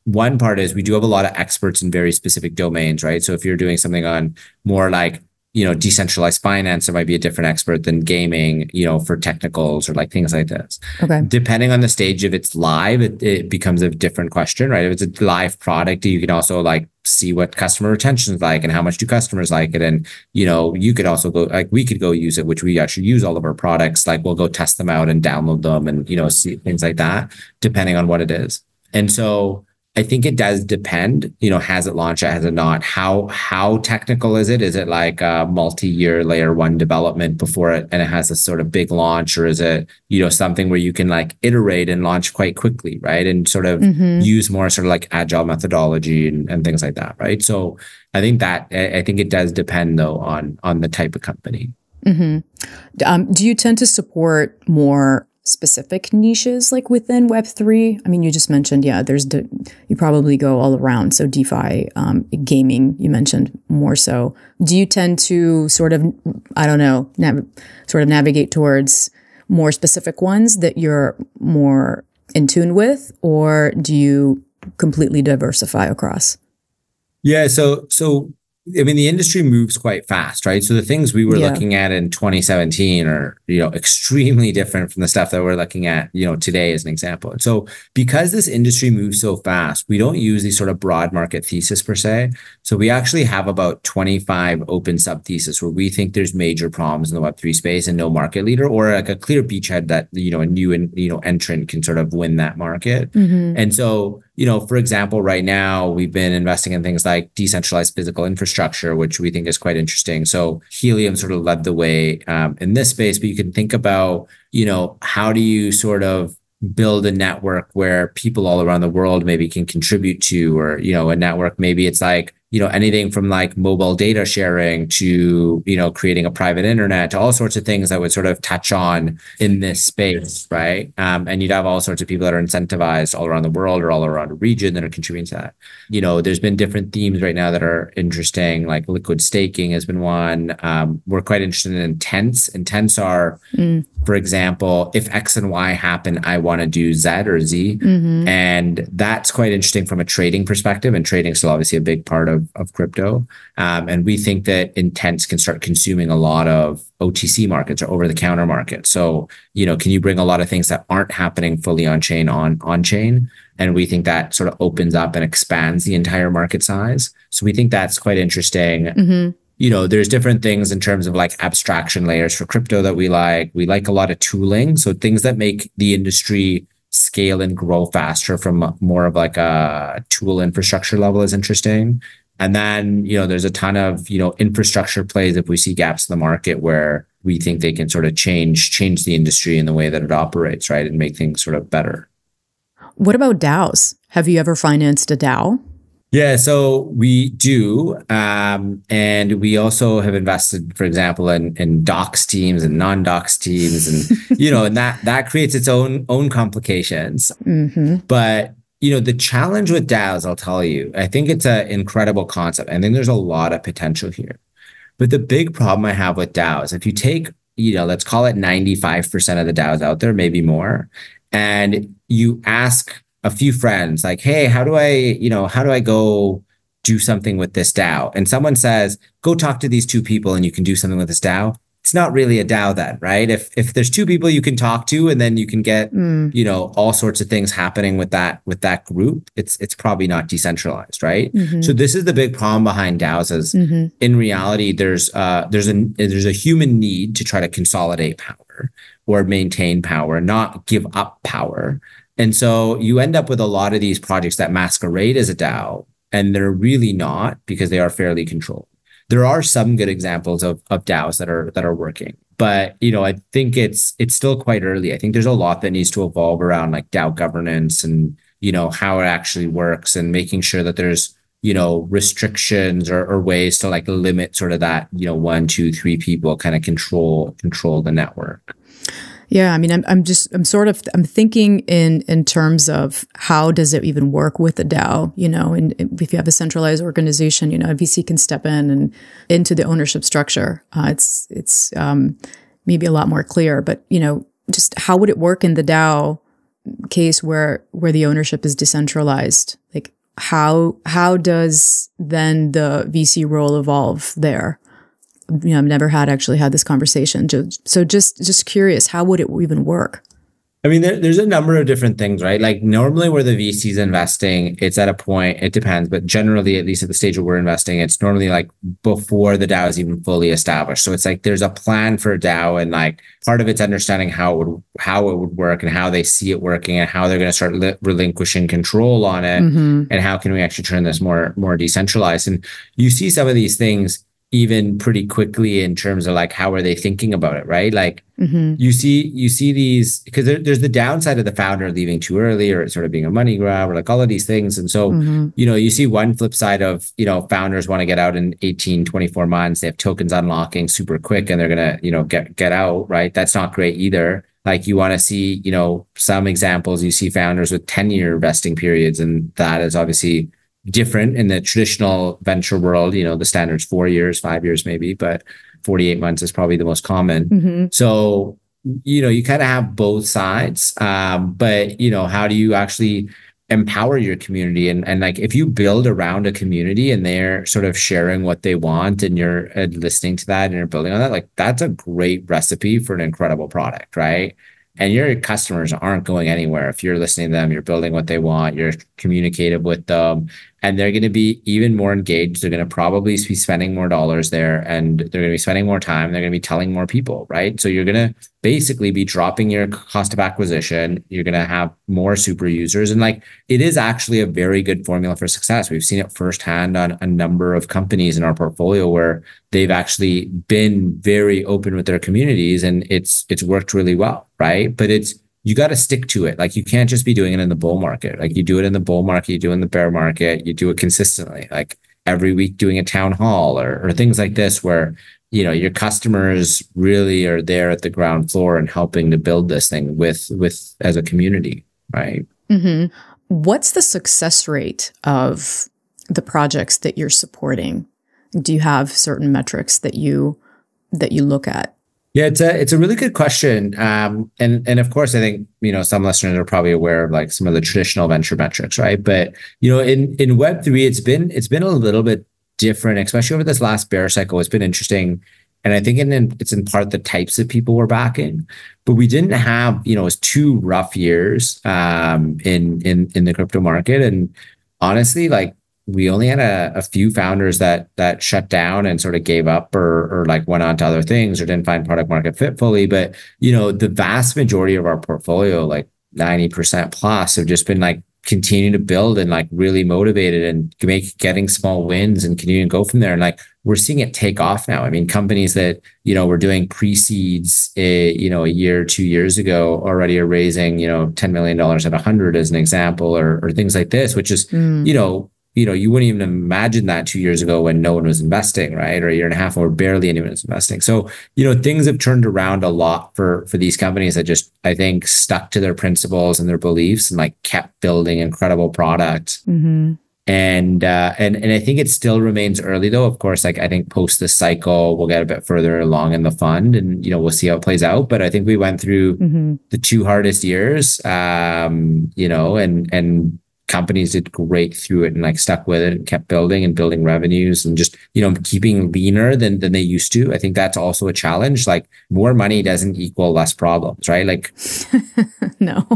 one part is we do have a lot of experts in very specific domains, right? So if you're doing something on more like, decentralized finance, there might be a different expert than gaming, for technicals or like things like this. Okay. Depending on the stage, if it's live, it becomes a different question, right? If it's a live product, you can also like see what customer retention is like and how much do customers like it. And, you could also go, like we could go use it, which we actually use all of our products. Like we'll go test them out and download them and, see things like that, depending on what it is. And so I think it does depend, has it launched, has it not? How technical is it? Is it like a multi-year layer one development before it and it has a sort of big launch? Or is it, something where you can like iterate and launch quite quickly, right? And sort of use more sort of like agile methodology and things like that, right? So I think it does depend though on the type of company. Do you tend to support more specific niches like within Web3? I mean, you just mentioned, you probably go all around. So DeFi, gaming, you mentioned more so. Do you tend to sort of, navigate towards more specific ones that you're more in tune with, or do you completely diversify across? Yeah. So I mean, the industry moves quite fast, right? So the things we were looking at in 2017 are, extremely different from the stuff that we're looking at, today as an example. And so because this industry moves so fast, we don't use these sort of broad market thesis per se. So we actually have about 25 open sub thesis where we think there's major problems in the Web3 space and no market leader or like a clear beachhead that, a new, entrant can sort of win that market. And so, for example, right now we've been investing in things like decentralized physical infrastructure, which we think is quite interesting. So Helium sort of led the way in this space, but you can think about, how do you sort of build a network where people all around the world maybe can contribute to, or, a network, maybe it's like, anything from like mobile data sharing to, creating a private internet to all sorts of things that would sort of touch on in this space, right? And you'd have all sorts of people that are incentivized all around the world or all around a region that are contributing to that. There's been different themes right now that are interesting, like liquid staking has been one. We're quite interested in intents. Intents are, for example, if X and Y happen, I want to do Z or Z. And that's quite interesting from a trading perspective. And trading is still obviously a big part of crypto. And we think that intents can start consuming a lot of OTC markets or over the counter markets. So, can you bring a lot of things that aren't happening fully on chain on chain? And we think that sort of opens up and expands the entire market size. So we think that's quite interesting. There's different things in terms of like abstraction layers for crypto that we like. We like a lot of tooling. So things that make the industry scale and grow faster from more of like a tool infrastructure level is interesting. And then, there's a ton of, infrastructure plays if we see gaps in the market where we think they can sort of change the industry in the way that it operates, right? And make things sort of better. What about DAOs? Have you ever financed a DAO? Yeah, so we do. And we also have invested, for example, in docs teams and non-docs teams. And, and that creates its own complications. But, the challenge with DAOs, I'll tell you, I think it's an incredible concept. I think there's a lot of potential here. But the big problem I have with DAOs, if you take, let's call it 95% of the DAOs out there, maybe more, and you ask a few friends like, hey, how do I go do something with this DAO? And someone says, go talk to these two people and you can do something with this DAO. it's not really a DAO then, right? If there's two people you can talk to, and then you can get, you know, all sorts of things happening with that group, it's probably not decentralized, right? So this is the big problem behind DAOs is in reality, there's a human need to try to consolidate power or maintain power, not give up power. And so you end up with a lot of these projects that masquerade as a DAO, and they're really not, because they are fairly controlled. There are some good examples of DAOs that are working, but you know, I think it's still quite early. I think there's a lot that needs to evolve around like DAO governance and, you know, how it actually works, and making sure that there's, you know, restrictions or ways to like limit sort of that, you know, 1, 2, 3 people kind of control the network. Yeah, I mean, I'm thinking in terms of how does it even work with a DAO, you know, and if you have a centralized organization, you know, a VC can step in and into the ownership structure. It's maybe a lot more clear, but, you know, just how would it work in the DAO case where the ownership is decentralized? Like how does then the VC role evolve there? You know, I've never actually had this conversation. So just curious, how would it even work? I mean, there's a number of different things, right? Like normally where the VC is investing, it's at a point, it depends, but generally, at least at the stage where we're investing, it's normally like before the DAO is even fully established. So it's like there's a plan for a DAO, and like part of it's understanding how it would work and how they see it working and how they're going to start relinquishing control on it, and how can we actually turn this more decentralized. And you see some of these things even pretty quickly in terms of like, how are they thinking about it, right? Like you see these, because there's the downside of the founder leaving too early, or it sort of being a money grab, or like all of these things. And so, you know, you see one flip side of, you know, founders want to get out in 18, 24 months. They have tokens unlocking super quick and they're going to, you know, get out, right? That's not great either. Like you want to see, you know, some examples, you see founders with 10-year vesting periods, and that is obviously different in the traditional venture world. You know, the standard's 4 years, 5 years maybe, but 48 months is probably the most common. So, you know, you kind of have both sides. But, you know, how do you actually empower your community? And like, if you build around a community and they're sort of sharing what they want, and you're listening to that and you're building on that, like that's a great recipe for an incredible product, right? And your customers aren't going anywhere. If you're listening to them, you're building what they want, you're communicative with them, and they're going to be even more engaged. They're going to probably be spending more dollars there, and they're going to be spending more time. They're going to be telling more people, right? So you're going to basically be dropping your cost of acquisition. You're going to have more super users. And like, it is actually a very good formula for success. We've seen it firsthand on a number of companies in our portfolio where they've actually been very open with their communities, and it's worked really well, right? But you got to stick to it. Like you can't just be doing it in the bull market. Like you do it in the bull market, you do it in the bear market, you do it consistently, like every week doing a town hall or things like this, where, you know, your customers really are there at the ground floor and helping to build this thing with as a community, right? What's the success rate of the projects that you're supporting? Do you have certain metrics that you look at? Yeah, it's a really good question. And of course, I think, you know, some listeners are probably aware of like some of the traditional venture metrics, right? But, you know, in Web3, it's been a little bit different, especially over this last bear cycle. It's been interesting. And I think it's in part the types of people we're backing, but we didn't have, you know, it was 2 rough years in the crypto market. And honestly, like, we only had a few founders that shut down and sort of gave up or like went on to other things or didn't find product market fit fully. But, you know, the vast majority of our portfolio, like 90% plus, have just been like continuing to build and like really motivated and getting small wins and continuing to go from there. And like, we're seeing it take off now. I mean, companies that, you know, were doing pre-seeds, you know, a year, 2 years ago already are raising, you know, $10 million at 100 as an example, or things like this, which is, you know, you wouldn't even imagine that 2 years ago when no one was investing, right? Or a year and a half, or barely anyone was investing. So, you know, things have turned around a lot for these companies that just, I think, stuck to their principles and their beliefs and like kept building incredible product. And I think it still remains early though. Of course, like I think post this cycle, we'll get a bit further along in the fund, and, you know, we'll see how it plays out. But I think we went through the 2 hardest years, you know, and companies did great through it and like stuck with it and kept building and building revenues and just, keeping leaner than they used to. I think that's also a challenge. Like more money doesn't equal less problems, right? Like, no.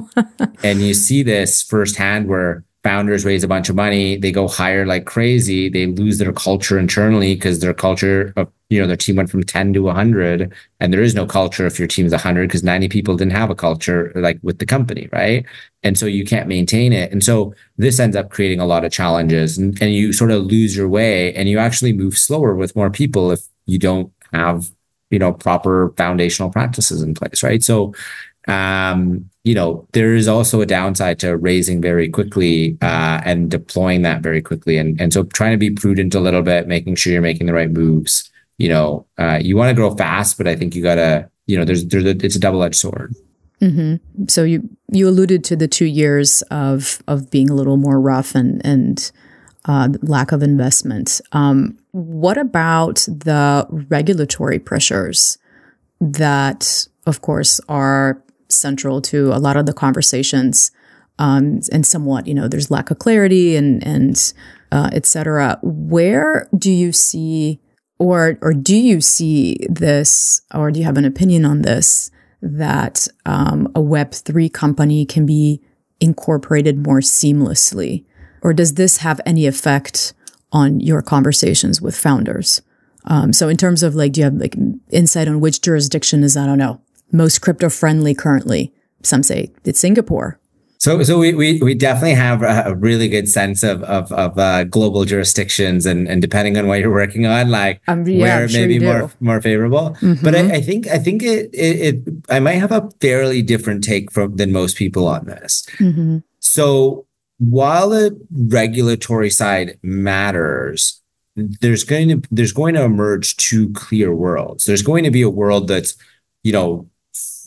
And you see this firsthand where founders raise a bunch of money, they go hire like crazy, they lose their culture internally because their culture of, their team went from 10 to 100, and there is no culture if your team is 100 because 90 people didn't have a culture like with the company, right? And so you can't maintain it. And so this ends up creating a lot of challenges, and you sort of lose your way, and you actually move slower with more people if you don't have, proper foundational practices in place, right? So there is also a downside to raising very quickly and deploying that very quickly. And so trying to be prudent a little bit, making sure you're making the right moves. You want to grow fast, but I think you gotta, it's a double-edged sword. Mm-hmm. So you alluded to the 2 years of being a little more rough and lack of investment. What about the regulatory pressures that, of course, are central to a lot of the conversations, and somewhat, there's lack of clarity and et cetera. Where do you see, or do you see this, or do you have an opinion on this, that a Web3 company can be incorporated more seamlessly? Or does this have any effect on your conversations with founders? So in terms of do you have insight on which jurisdiction is, I don't know, most crypto friendly currently? Some say it's Singapore. So we definitely have a really good sense of global jurisdictions, and depending on what you're working on, where it may be more favorable. Mm-hmm. But I think I might have a fairly different take than most people on this. Mm-hmm. So while the regulatory side matters, there's going to emerge two clear worlds. There's going to be a world that's,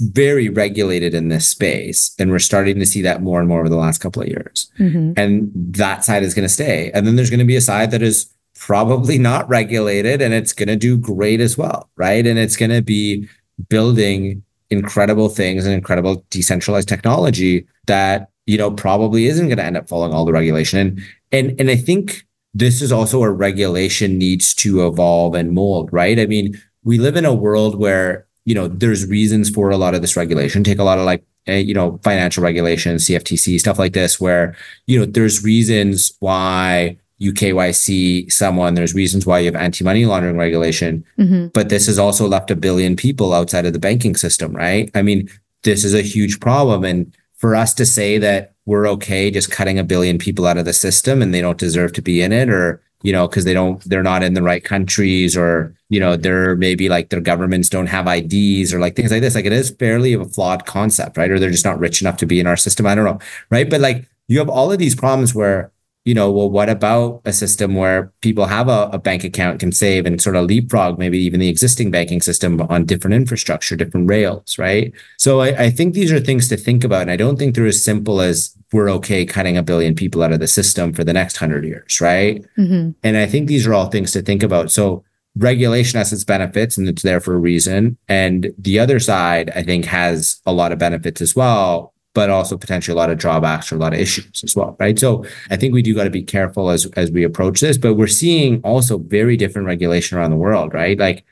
very regulated in this space. And we're starting to see that more and more over the last couple of years. Mm-hmm. And that side is going to stay. And then there's going to be a side that is probably not regulated, and it's going to do great as well, right? And it's going to be building incredible things and incredible decentralized technology that, probably isn't going to end up following all the regulation. And I think this is also where regulation needs to evolve and mold, right? I mean, we live in a world where, there's reasons for a lot of this regulation. Take a lot of financial regulation, CFTC, stuff like this, where, there's reasons why you KYC someone, there's reasons why you have anti-money laundering regulation, mm-hmm. but this has also left 1 billion people outside of the banking system, right? I mean, this is a huge problem. And for us to say that we're okay just cutting 1 billion people out of the system and they don't deserve to be in it, or, because they're not in the right countries, or, they're maybe their governments don't have IDs or things like this. It is fairly of a flawed concept, right? Or they're just not rich enough to be in our system. I don't know. Right. But you have all of these problems where, well, what about a system where people have a bank account, can save and sort of leapfrog maybe even the existing banking system on different infrastructure, different rails, right? So I think these are things to think about. And I don't think they're as simple as we're okay cutting 1 billion people out of the system for the next 100 years, right? Mm-hmm. And I think these are all things to think about. So regulation has its benefits, and it's there for a reason. And the other side, I think, has a lot of benefits as well, but also potentially a lot of drawbacks or a lot of issues as well, right? So I think we do got to be careful as we approach this, but we're seeing also very different regulation around the world, right?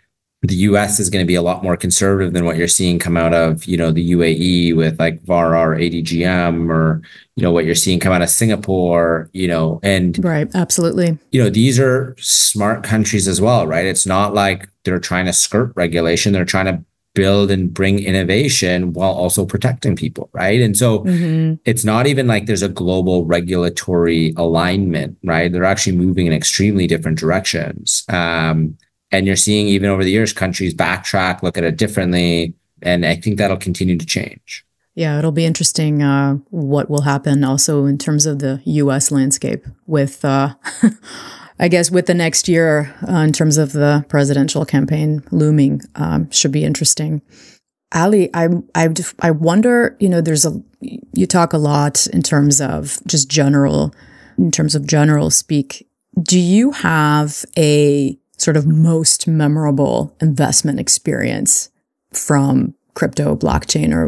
The US is going to be a lot more conservative than what you're seeing come out of, the UAE with VAR or ADGM, or, what you're seeing come out of Singapore, and right. Absolutely. These are smart countries as well, right? It's not like they're trying to skirt regulation. They're trying to build and bring innovation while also protecting people, right? And so mm-hmm. it's not even like there's a global regulatory alignment, right? They're actually moving in extremely different directions. And you're seeing even over the years, countries backtrack, look at it differently. And I think that'll continue to change. Yeah, it'll be interesting what will happen also in terms of the US landscape with, I guess, with the next year in terms of the presidential campaign looming. Should be interesting. Aly, I wonder, you talk a lot in terms of general speak. Do you have a sort of most memorable investment experience from crypto, blockchain, or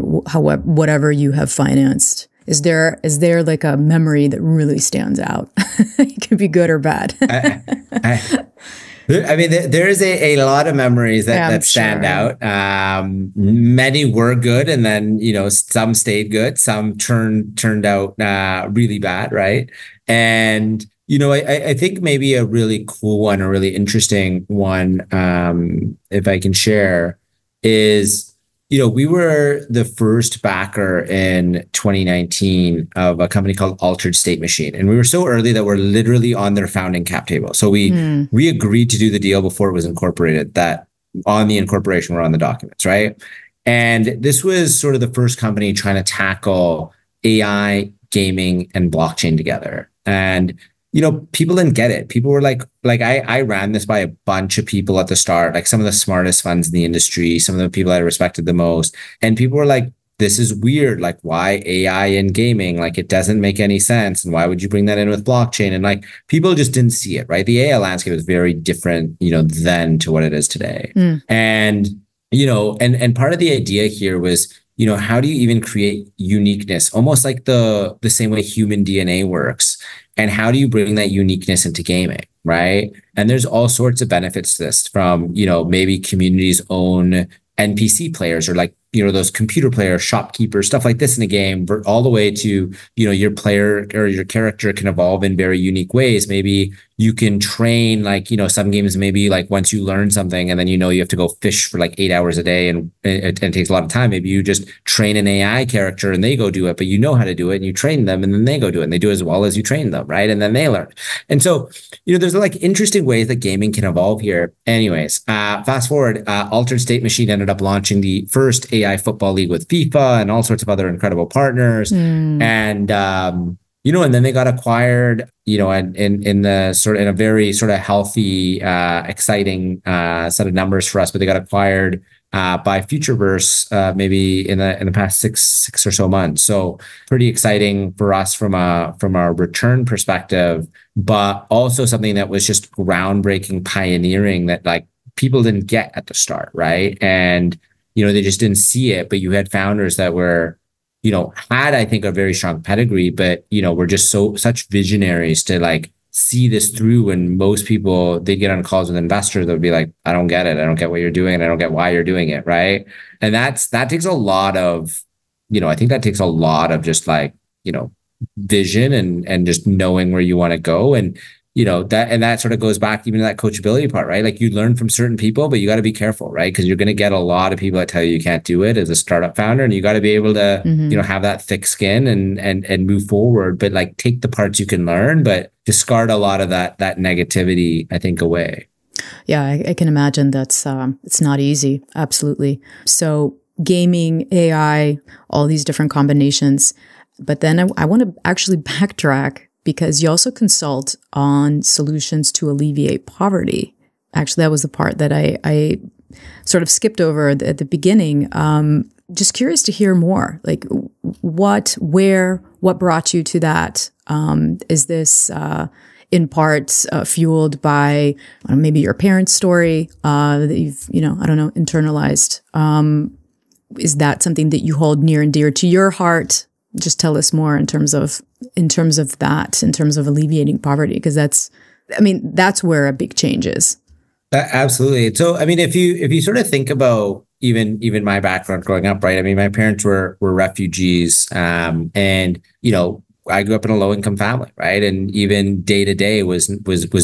whatever you have financed? Is there like a memory that really stands out? It could be good or bad. I mean, there is a lot of memories that stand out. Many were good, and then some stayed good, some turned out really bad, right? And I think maybe a really cool one, a really interesting one, if I can share, is we were the first backer in 2019 of a company called Altered State Machine. And we were so early that we're literally on their founding cap table. So we agreed to do the deal before it was incorporated, that on the incorporation, we're on the documents, right? And this was sort of the first company trying to tackle AI, gaming, and blockchain together. And people didn't get it. People were like I ran this by a bunch of people at the start, like some of the smartest funds in the industry, some of the people I respected the most. And people were like, this is weird. Like, why AI in gaming? Like, it doesn't make any sense. And why would you bring that in with blockchain? And like, people just didn't see it, right? The AI landscape is very different, then to what it is today. And, and part of the idea here was, how do you even create uniqueness? Almost like the same way human DNA works. And how do you bring that uniqueness into gaming, right? And there's all sorts of benefits to this, from, maybe communities' own NPC players, or like, those computer players, shopkeepers, stuff like this in a game, all the way to, your player or your character can evolve in very unique ways. Maybe you can train, like, some games, maybe like once you learn something and then, you have to go fish for like 8 hours a day and it takes a lot of time. Maybe you just train an AI character and they go do it, but how to do it and you train them and then they go do it and they do it as well as you train them, right? And then they learn. And so, there's like interesting ways that gaming can evolve here. Anyways, fast forward, Altered State Machine ended up launching the first AI football league with FIFA and all sorts of other incredible partners. And, and then they got acquired, in a very sort of healthy, exciting set of numbers for us, but they got acquired by Futureverse maybe in the past six or so months. So pretty exciting for us from a return perspective, but also something that was just groundbreaking, pioneering that like people didn't get at the start, right? And they just didn't see it, but you had founders that were, had, I think, a very strong pedigree, but, were just such visionaries to like see this through. And most people, they'd get on calls with investors that would be like, I don't get it. I don't get what you're doing. And I don't get why you're doing it. Right. And that takes a lot of, I think that takes a lot of just like, vision and just knowing where you want to go. And, that sort of goes back even to that coachability part, right? Like you learn from certain people, but you got to be careful, right? Because you're going to get a lot of people that tell you can't do it as a startup founder, and you got to be able to, have that thick skin and move forward, but like take the parts you can learn, but discard a lot of that negativity, I think, away. Yeah, I can imagine that's it's not easy. Absolutely. So gaming, AI, all these different combinations, but then I want to actually backtrack, because you also consult on solutions to alleviate poverty. Actually, that was the part that I sort of skipped over at the beginning. Just curious to hear more. Like, what brought you to that? Is this in part fueled by maybe your parents' story that you've internalized? Is that something that you hold near and dear to your heart? Just tell us more in terms of alleviating poverty, because that's where a big change is. Absolutely. So, if you sort of think about even my background growing up, right? My parents were refugees, and I grew up in a low income family, right? And even day to day was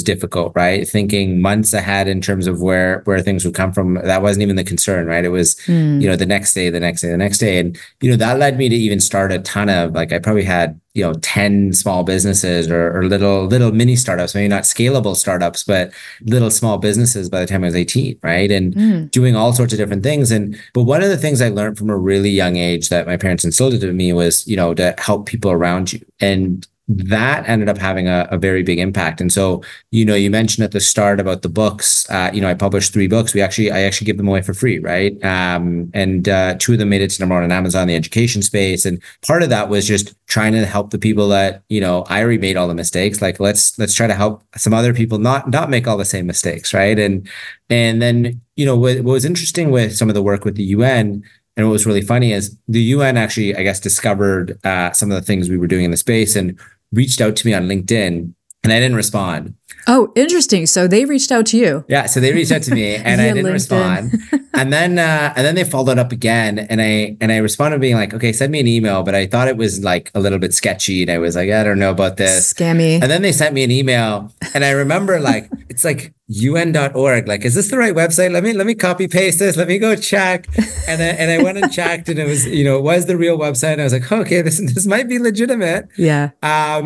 difficult, right? Thinking months ahead in terms of where things would come from, that wasn't even the concern, right? It was, the next day. And, that led me to even start a ton of, like, I probably had, 10 small businesses or little mini startups, maybe not scalable startups, but little small businesses by the time I was 18, right? And doing all sorts of different things. But one of the things I learned from a really young age that my parents instilled into me was, to help people around you. And that ended up having a very big impact. And so, you mentioned at the start about the books, I published 3 books. I actually give them away for free, right? And 2 of them made it to number 1 on Amazon, the education space. And part of that was just trying to help the people that, I already made all the mistakes. Like, let's try to help some other people not make all the same mistakes, right? And then, what was interesting with some of the work with the UN And what was really funny is the UN actually, I guess, discovered some of the things we were doing in the space and reached out to me on LinkedIn, and I didn't respond. Oh, interesting. So they reached out to you. Yeah, so they reached out to me, and I didn't respond. And then they followed up again, and I responded being like, okay, send me an email, but I thought it was like a little bit sketchy, and I was like, I don't know about this. Scammy. And then they sent me an email, and I remember like it's like UN.org. Like, is this the right website? Let me copy paste this. Let me go check. And I went and checked, and it was, it was the real website. And I was like, okay, this might be legitimate. Yeah.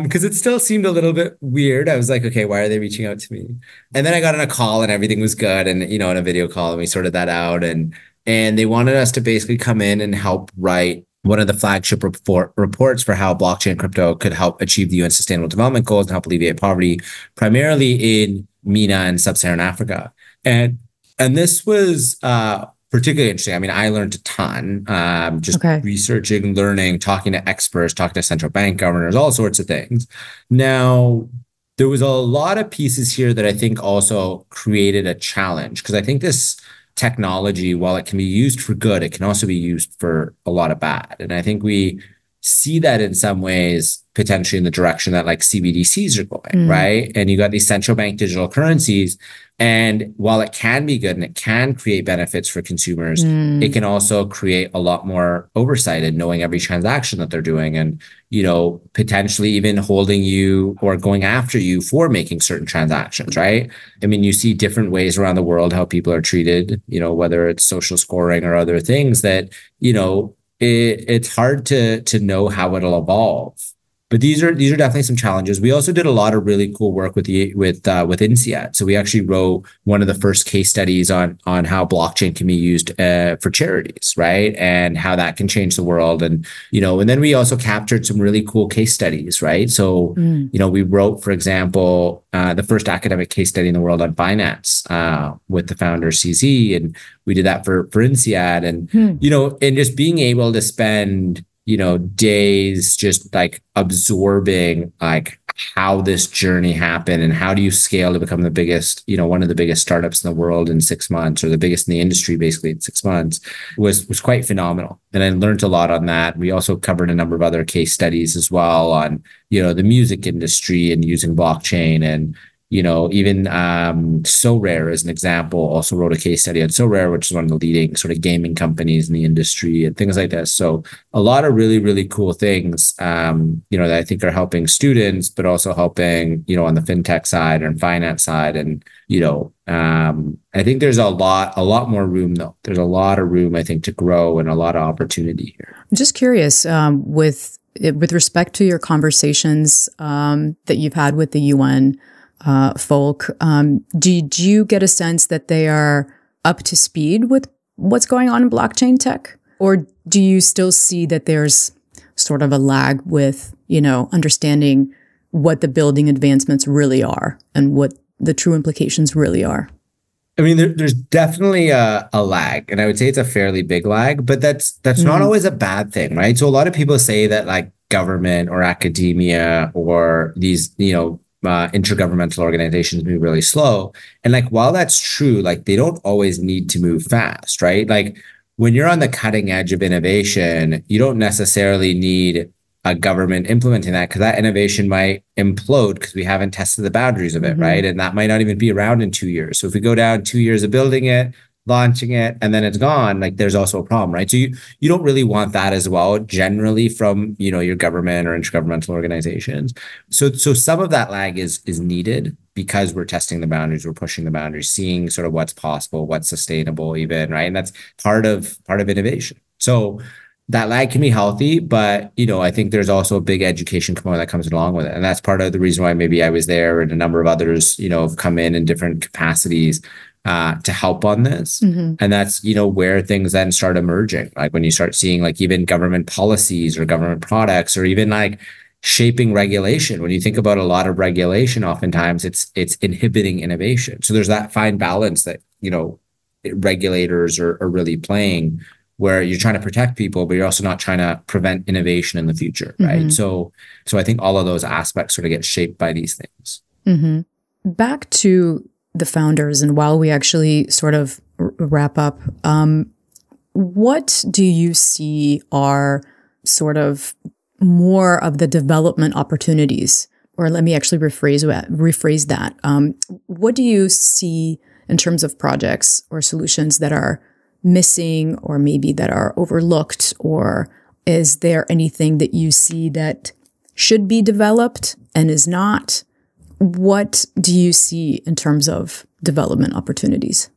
Because it still seemed a little bit weird. I was like, okay, why are they reaching out to me? And then I got on a call, and everything was good, and in a video call, and we sorted that out, and they wanted us to basically come in and help write one of the flagship reports for how blockchain and crypto could help achieve the UN Sustainable Development Goals and help alleviate poverty, primarily in MENA and Sub-Saharan Africa. And this was particularly interesting. I mean, I learned a ton, researching, learning, talking to experts, talking to central bank governors, all sorts of things. Now, there was a lot of pieces here that I think also created a challenge, because I think this technology, while it can be used for good, it can also be used for a lot of bad. And I think we see that in some ways potentially in the direction that like CBDCs are going, right? And you got these central bank digital currencies. And while it can be good and it can create benefits for consumers, it can also create a lot more oversight in knowing every transaction that they're doing, and, potentially even holding you or going after you for making certain transactions, right? I mean, you see different ways around the world how people are treated, whether it's social scoring or other things that, it's hard to know how it'll evolve. But these are definitely some challenges. We also did a lot of really cool work with INSEAD. So we actually wrote one of the first case studies on how blockchain can be used for charities, right? And how that can change the world. And and then we also captured some really cool case studies, right? So we wrote, for example, the first academic case study in the world on finance with the founder CZ, and we did that for INSEAD, and and just being able to spend days just like absorbing like how this journey happened and how do you scale to become the biggest, one of the biggest startups in the world in 6 months, or the biggest in the industry basically in 6 months, was quite phenomenal. And I learned a lot on that. We also covered a number of other case studies as well on, the music industry and using blockchain, and even SoRare as an example, also wrote a case study on SoRare, which is one of the leading sort of gaming companies in the industry and things like this. So a lot of really, really cool things, that I think are helping students, but also helping, on the fintech side and finance side. And, I think there's a lot more room though. There's a lot of room, I think, to grow, and a lot of opportunity here. I'm just curious, with respect to your conversations that you've had with the UN folk, did you get a sense that they are up to speed with what's going on in blockchain tech? Or do you still see that there's sort of a lag with, understanding what the building advancements really are and what the true implications really are? I mean, there's definitely a lag, and I would say it's a fairly big lag, but that's not always a bad thing, right? So a lot of people say that like government or academia or these, intergovernmental organizations move really slow. And like, while that's true, like they don't always need to move fast, right? Like when you're on the cutting edge of innovation, you don't necessarily need a government implementing that, because that innovation might implode because we haven't tested the boundaries of it, right? And that might not even be around in 2 years. So if we go down 2 years of building it, launching it, and then it's gone, like there's also a problem, right? So you don't really want that as well, generally, from your government or intergovernmental organizations. So some of that lag is needed, because we're testing the boundaries, we're pushing the boundaries, seeing sort of what's possible, what's sustainable even, right? And that's part of innovation. So that lag can be healthy, but I think there's also a big education component that comes along with it. And that's part of the reason why maybe I was there, and a number of others, have come in different capacities to help on this. And that's, where things then start emerging. Like when you start seeing like even government policies or government products, or even like shaping regulation. When you think about a lot of regulation, oftentimes it's inhibiting innovation. So there's that fine balance that, regulators are really playing, where you're trying to protect people, but you're also not trying to prevent innovation in the future, right? So I think all of those aspects sort of get shaped by these things. Back to the founders, and while we actually sort of wrap up, what do you see are sort of more of the development opportunities? Or let me actually rephrase that. What do you see in terms of projects or solutions that are missing or maybe that are overlooked? Or is there anything that you see that should be developed and is not? What do you see in terms of development opportunities?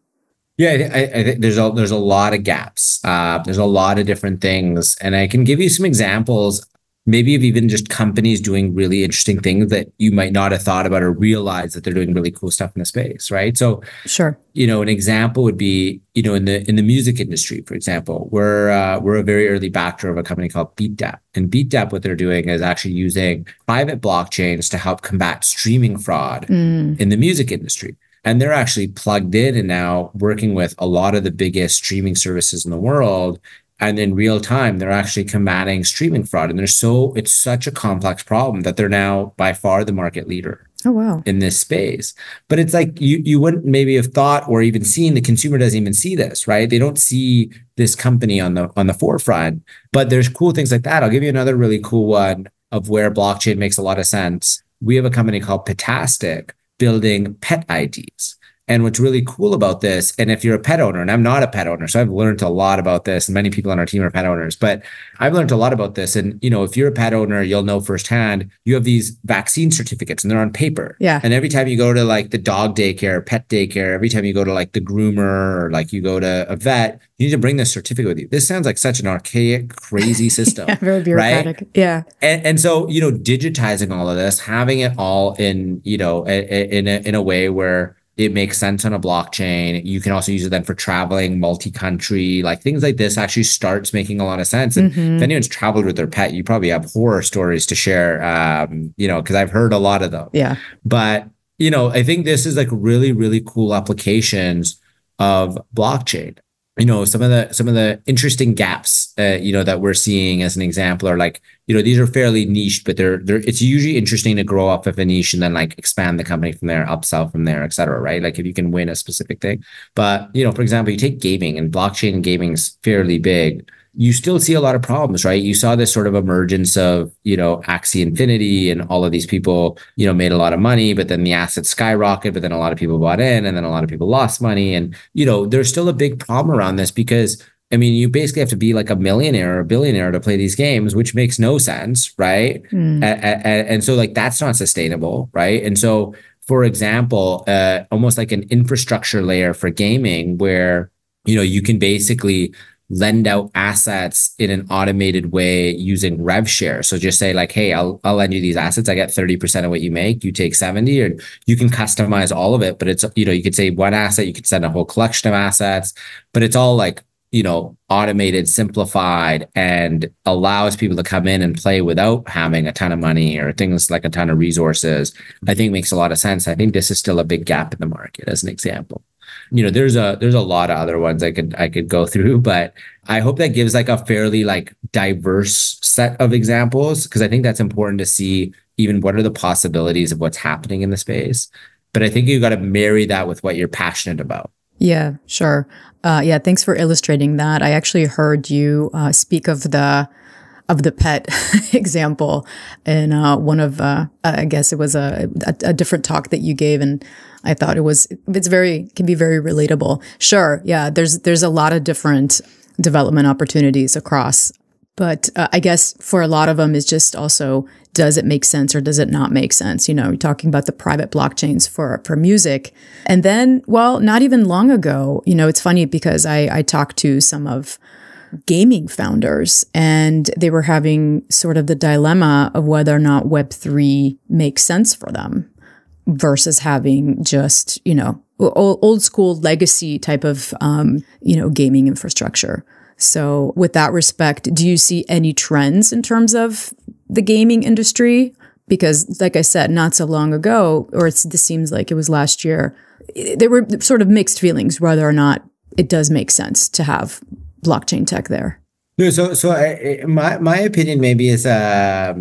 Yeah, I think there's a lot of gaps. There's a lot of different things, and I can give you some examples, maybe of even just companies doing really interesting things that you might not have thought about or realize that they're doing really cool stuff in the space, right? So, sure, an example would be, in the music industry, for example, we're a very early backer of a company called BeatDAP, and BeatDAP, what they're doing is actually using private blockchains to help combat streaming fraud in the music industry. And they're actually plugged in and now working with a lot of the biggest streaming services in the world. And in real time, they're actually combating streaming fraud. And it's such a complex problem that they're now by far the market leader. Oh, wow. In this space. But it's like you wouldn't maybe have thought or even seen, the consumer doesn't even see this, right? They don't see this company on the forefront. But there's cool things like that. I'll give you another really cool one of where blockchain makes a lot of sense. We have a company called Petastic building pet IDs. And what's really cool about this, and if you're a pet owner, and I'm not a pet owner, so I've learned a lot about this, and many people on our team are pet owners, but I've learned a lot about this. And, if you're a pet owner, you'll know firsthand, you have these vaccine certificates and they're on paper. Yeah. And every time you go to like the dog daycare, pet daycare, every time you go to like the groomer or like you go to a vet, you need to bring this certificate with you. This sounds like such an archaic, crazy system. Yeah, very bureaucratic. Right? Yeah. And so, digitizing all of this, having it all in, in a way where it makes sense on a blockchain. You can also use it then for traveling multi-country, like things like this actually starts making a lot of sense. And if anyone's traveled with their pet, you probably have horror stories to share, because I've heard a lot of them. Yeah. But, I think this is like really, really cool applications of blockchain. Some of the interesting gaps, that we're seeing as an example are like, these are fairly niche, but it's usually interesting to grow up with a niche and then like expand the company from there, upsell from there, et cetera, right? Like if you can win a specific thing. But, for example, you take gaming, and blockchain and gaming is fairly big. You still see a lot of problems, right? You saw this sort of emergence of, Axie Infinity, and all of these people, made a lot of money, but then the assets skyrocketed, but then a lot of people bought in, and then a lot of people lost money. And, there's still a big problem around this because, you basically have to be like a millionaire or a billionaire to play these games, which makes no sense, right? And so like, that's not sustainable, right? And so, for example, almost like an infrastructure layer for gaming where, you can basically lend out assets in an automated way using rev share. So just say like, hey, I'll lend you these assets. I get 30% of what you make. You take 70, or you can customize all of it. But it's, you could say one asset, you could send a whole collection of assets, but it's all like, automated, simplified, and allows people to come in and play without having a ton of money or things like a ton of resources. I think makes a lot of sense. I think this is still a big gap in the market as an example. There's a lot of other ones I could go through, but I hope that gives like a fairly like diverse set of examples, because I think that's important to see even what are the possibilities of what's happening in the space. But I think you got to marry that with what you're passionate about. Yeah, sure. Yeah, thanks for illustrating that. I actually heard you speak of the pet example in one of I guess it was a different talk that you gave, and I thought can be very relatable. Sure, yeah. There's a lot of different development opportunities across, but I guess for a lot of them is just also, does it make sense or does it not make sense? You're talking about the private blockchains for music. And then, well, not even long ago, it's funny because I talked to some of gaming founders, and they were having sort of the dilemma of whether or not Web3 makes sense for them versus having just, old school legacy type of, gaming infrastructure. So with that respect, do you see any trends in terms of the gaming industry? Because like I said, not so long ago, or this seems like it was last year, there were sort of mixed feelings whether or not it does make sense to have blockchain tech there. No, my opinion maybe is a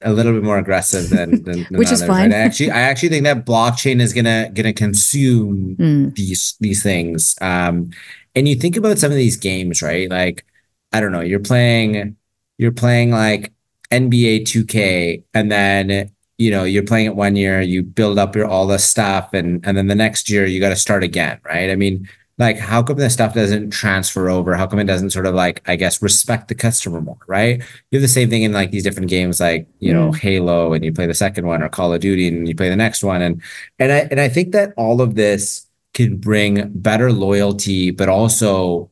little bit more aggressive than Which is others, fine. right? I actually think that blockchain is gonna consume Mm, these things. And you think about some of these games, right? Like, I don't know, you're playing like NBA 2K, and then you're playing it one year, you build up your all this stuff, and then the next year you got to start again, right? I mean, like, how come this stuff doesn't transfer over? How come it doesn't sort of, like, I guess, respect the customer more, right? You have the same thing in like these different games, like, mm, Halo, and you play the second one, or Call of Duty, and you play the next one. And I think that all of this can bring better loyalty, but also,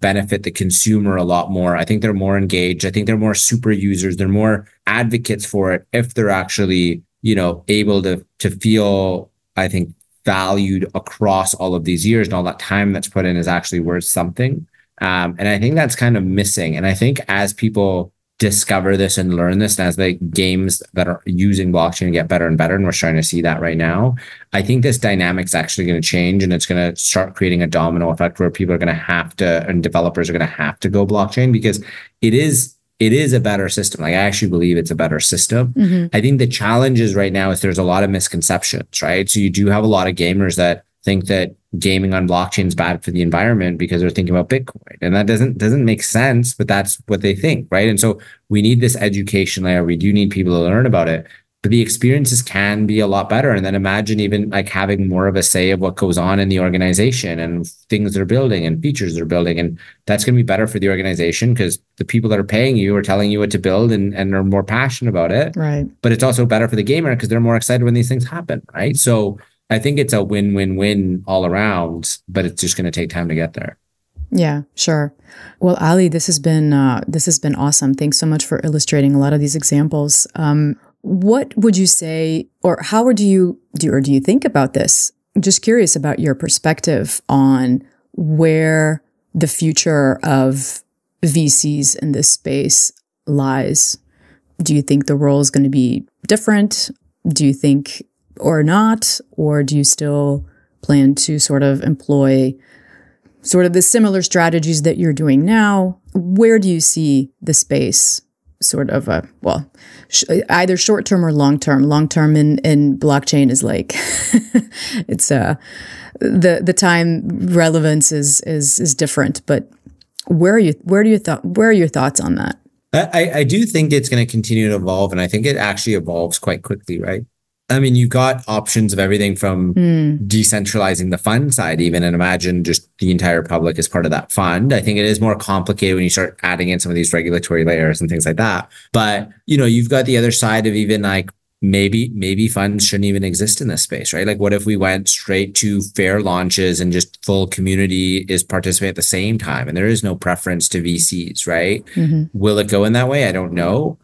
benefit the consumer a lot more. I think they're more engaged. I think they're more super users. They're more advocates for it if they're actually, able to feel, I think, valued across all of these years, and all that time that's put in is actually worth something. And I think that's kind of missing. And I think as people discover this and learn this, and as the games that are using blockchain get better and better, and we're starting to see that right now, I think this dynamic's actually going to change, and it's going to start creating a domino effect where people are going to have to, and developers are going to have to go blockchain, because it is a better system. Like, I actually believe it's a better system. hmm I think the challenge is right now is there's a lot of misconceptions, right? So you do have a lot of gamers that think that gaming on blockchain is bad for the environment because they're thinking about Bitcoin. And that doesn't make sense, but that's what they think, right? And so we need this education layer. We do need people to learn about it, but the experiences can be a lot better. And then imagine even like having more of a say of what goes on in the organization and things they're building and features they're building. And that's going to be better for the organization because the people that are paying you are telling you what to build, and are more passionate about it. Right. But it's also better for the gamer because they're more excited when these things happen, right? So I think it's a win-win-win all around, but it's just going to take time to get there. Yeah, sure. Well, Aly, this has been awesome. Thanks so much for illustrating a lot of these examples. What would you say, or how would you do, or do you think about this? I'm just curious about your perspective on where the future of VCs in this space lies. Do you think the role is going to be different? Do you think, or not? Or do you still plan to sort of employ sort of the similar strategies that you're doing now? Where do you see the space sort of, either short term or long term? Long term in blockchain is like, it's the time relevance is different, but where are your thoughts on that? I do think it's going to continue to evolve, and I think it actually evolves quite quickly, right? I mean, you've got options of everything from decentralizing the fund side, even, and imagine just the entire public as part of that fund. I think it is more complicated when you start adding in some of these regulatory layers and things like that. But, you've got the other side of even like maybe funds shouldn't even exist in this space, right? Like, what if we went straight to fair launches and just full community is participate at the same time, and there is no preference to VCs, right? Will it go in that way? I don't know.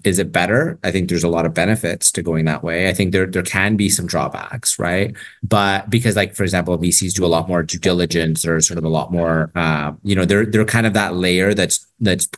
Is it better? I think there's a lot of benefits to going that way. I think there can be some drawbacks, right? But because, like, for example, VCs do a lot more due diligence, or sort of a lot more, they're kind of that layer that's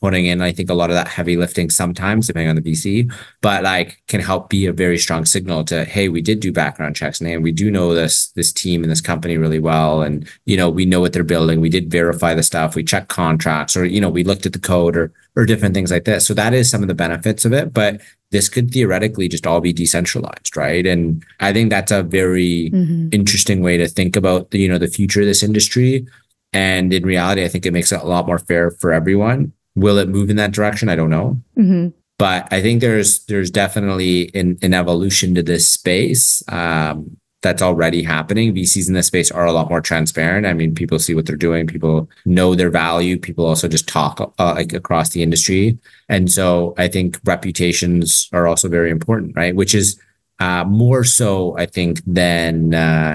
putting in, I think, a lot of that heavy lifting sometimes, depending on the VC, but like can help be a very strong signal to, hey, we did do background checks, and hey, we do know this team and this company really well, and we know what they're building. We did verify the stuff. We checked contracts, or we looked at the code, or different things like this. So that is some of the benefits of it, but this could theoretically just all be decentralized, right? And I think that's a very interesting way to think about the future of this industry. And in reality, I think it makes it a lot more fair for everyone. Will it move in that direction? I don't know. But I think there's definitely an evolution to this space that's already happening. VCs in this space are a lot more transparent. I mean, people see what they're doing. People know their value. People also just talk like across the industry. And so I think reputations are also very important, right? Which is more so, I think, than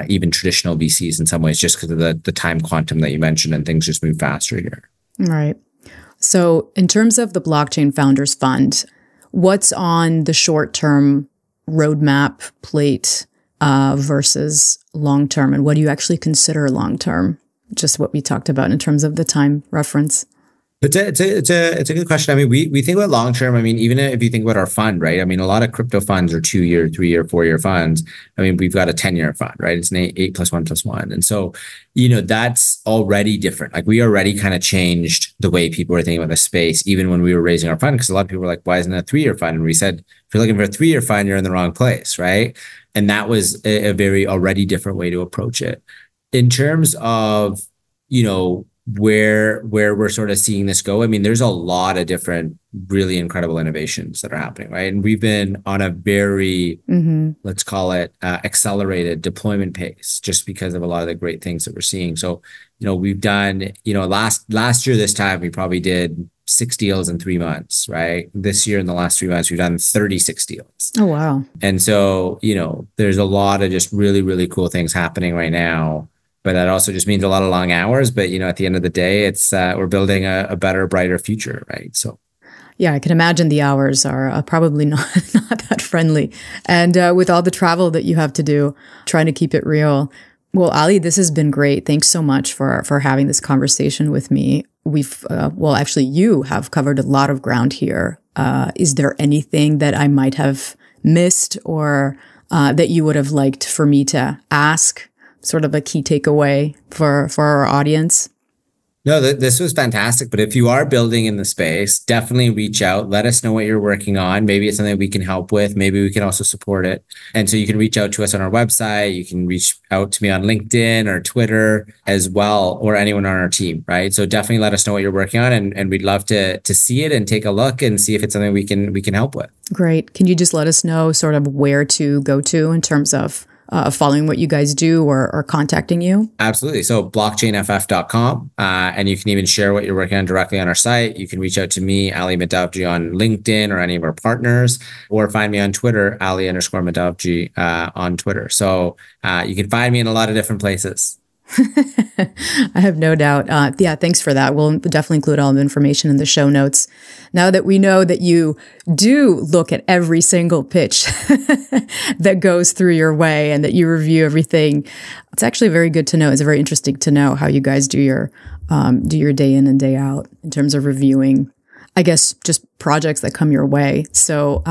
even traditional VCs in some ways, just because of the time quantum that you mentioned, and things just move faster here. Right. So in terms of the Blockchain Founders Fund, what's on the short-term roadmap plate versus long-term? And what do you actually consider long-term? Just what we talked about in terms of the time reference. It's a good question. I mean, we think about long term. I mean, even if you think about our fund, right? I mean, a lot of crypto funds are 2-year, 3-year, 4-year funds. I mean, we've got a 10-year fund, right? It's an 8+1+1. And so, that's already different. Like we already kind of changed the way people were thinking about the space, even when we were raising our fund, because a lot of people were like, why isn't it a 3-year fund? And we said, if you're looking for a 3-year fund, you're in the wrong place, right? And that was a very already different way to approach it. In terms of, where we're sort of seeing this go. I mean, there's a lot of different really incredible innovations that are happening, right? And we've been on a very, let's call it accelerated deployment pace just because of a lot of the great things that we're seeing. So, we've done, last year, this time, we probably did 6 deals in 3 months, right? This year, in the last 3 months, we've done 36 deals. Oh, wow. And so, there's a lot of just really, really cool things happening right now. But that also just means a lot of long hours. But, at the end of the day, it's we're building a better, brighter future, right? So, yeah, I can imagine the hours are probably not that friendly. And with all the travel that you have to do, trying to keep it real. Well, Aly, this has been great. Thanks so much for having this conversation with me. We've, actually, you have covered a lot of ground here. Is there anything that I might have missed or that you would have liked for me to ask? Sort of a key takeaway for our audience? No, this was fantastic. But if you are building in the space, definitely reach out. Let us know what you're working on. Maybe it's something we can help with. Maybe we can also support it. And so you can reach out to us on our website. You can reach out to me on LinkedIn or Twitter as well, or anyone on our team, right? So definitely let us know what you're working on, and we'd love to see it and take a look and see if it's something we can help with. Great. Can you just let us know sort of where to go to in terms of following what you guys do or contacting you? Absolutely. So blockchainff.com. And you can even share what you're working on directly on our site. You can reach out to me, Aly Madhavji, on LinkedIn or any of our partners, or find me on Twitter, Aly_Madhavji on Twitter. So you can find me in a lot of different places. I have no doubt. Yeah, thanks for that. We'll definitely include all the information in the show notes. Now that we know that you do look at every single pitch that goes through your way and that you review everything, it's actually very good to know. It's very interesting to know how you guys do your day in and day out in terms of reviewing, I guess, just projects that come your way. So,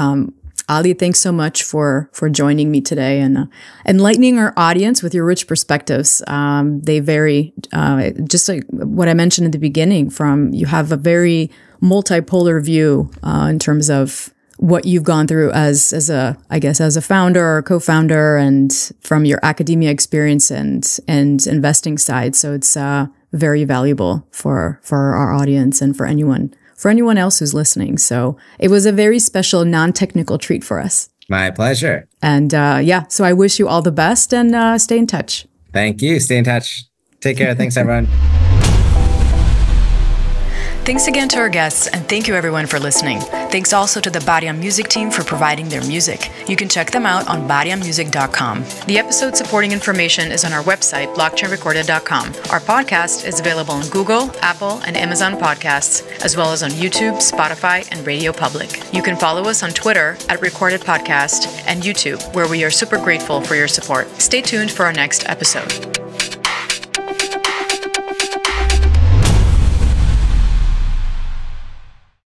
Aly, thanks so much for joining me today and enlightening our audience with your rich perspectives. They vary, just like what I mentioned at the beginning, you have a very multipolar view in terms of what you've gone through as a founder or co-founder, and from your academia experience and investing side. So it's very valuable for our audience and for anyone else who's listening. So it was a very special non-technical treat for us. My pleasure. And so I wish you all the best and stay in touch. Thank you. Stay in touch. Take care. Thanks, everyone. Thanks again to our guests, and thank you everyone for listening. Thanks also to the Bariam Music team for providing their music. You can check them out on bariammusic.com. The episode supporting information is on our website, blockchainrecorded.com. Our podcast is available on Google, Apple, and Amazon Podcasts, as well as on YouTube, Spotify, and Radio Public. You can follow us on Twitter at Recorded Podcast and YouTube, where we are super grateful for your support. Stay tuned for our next episode.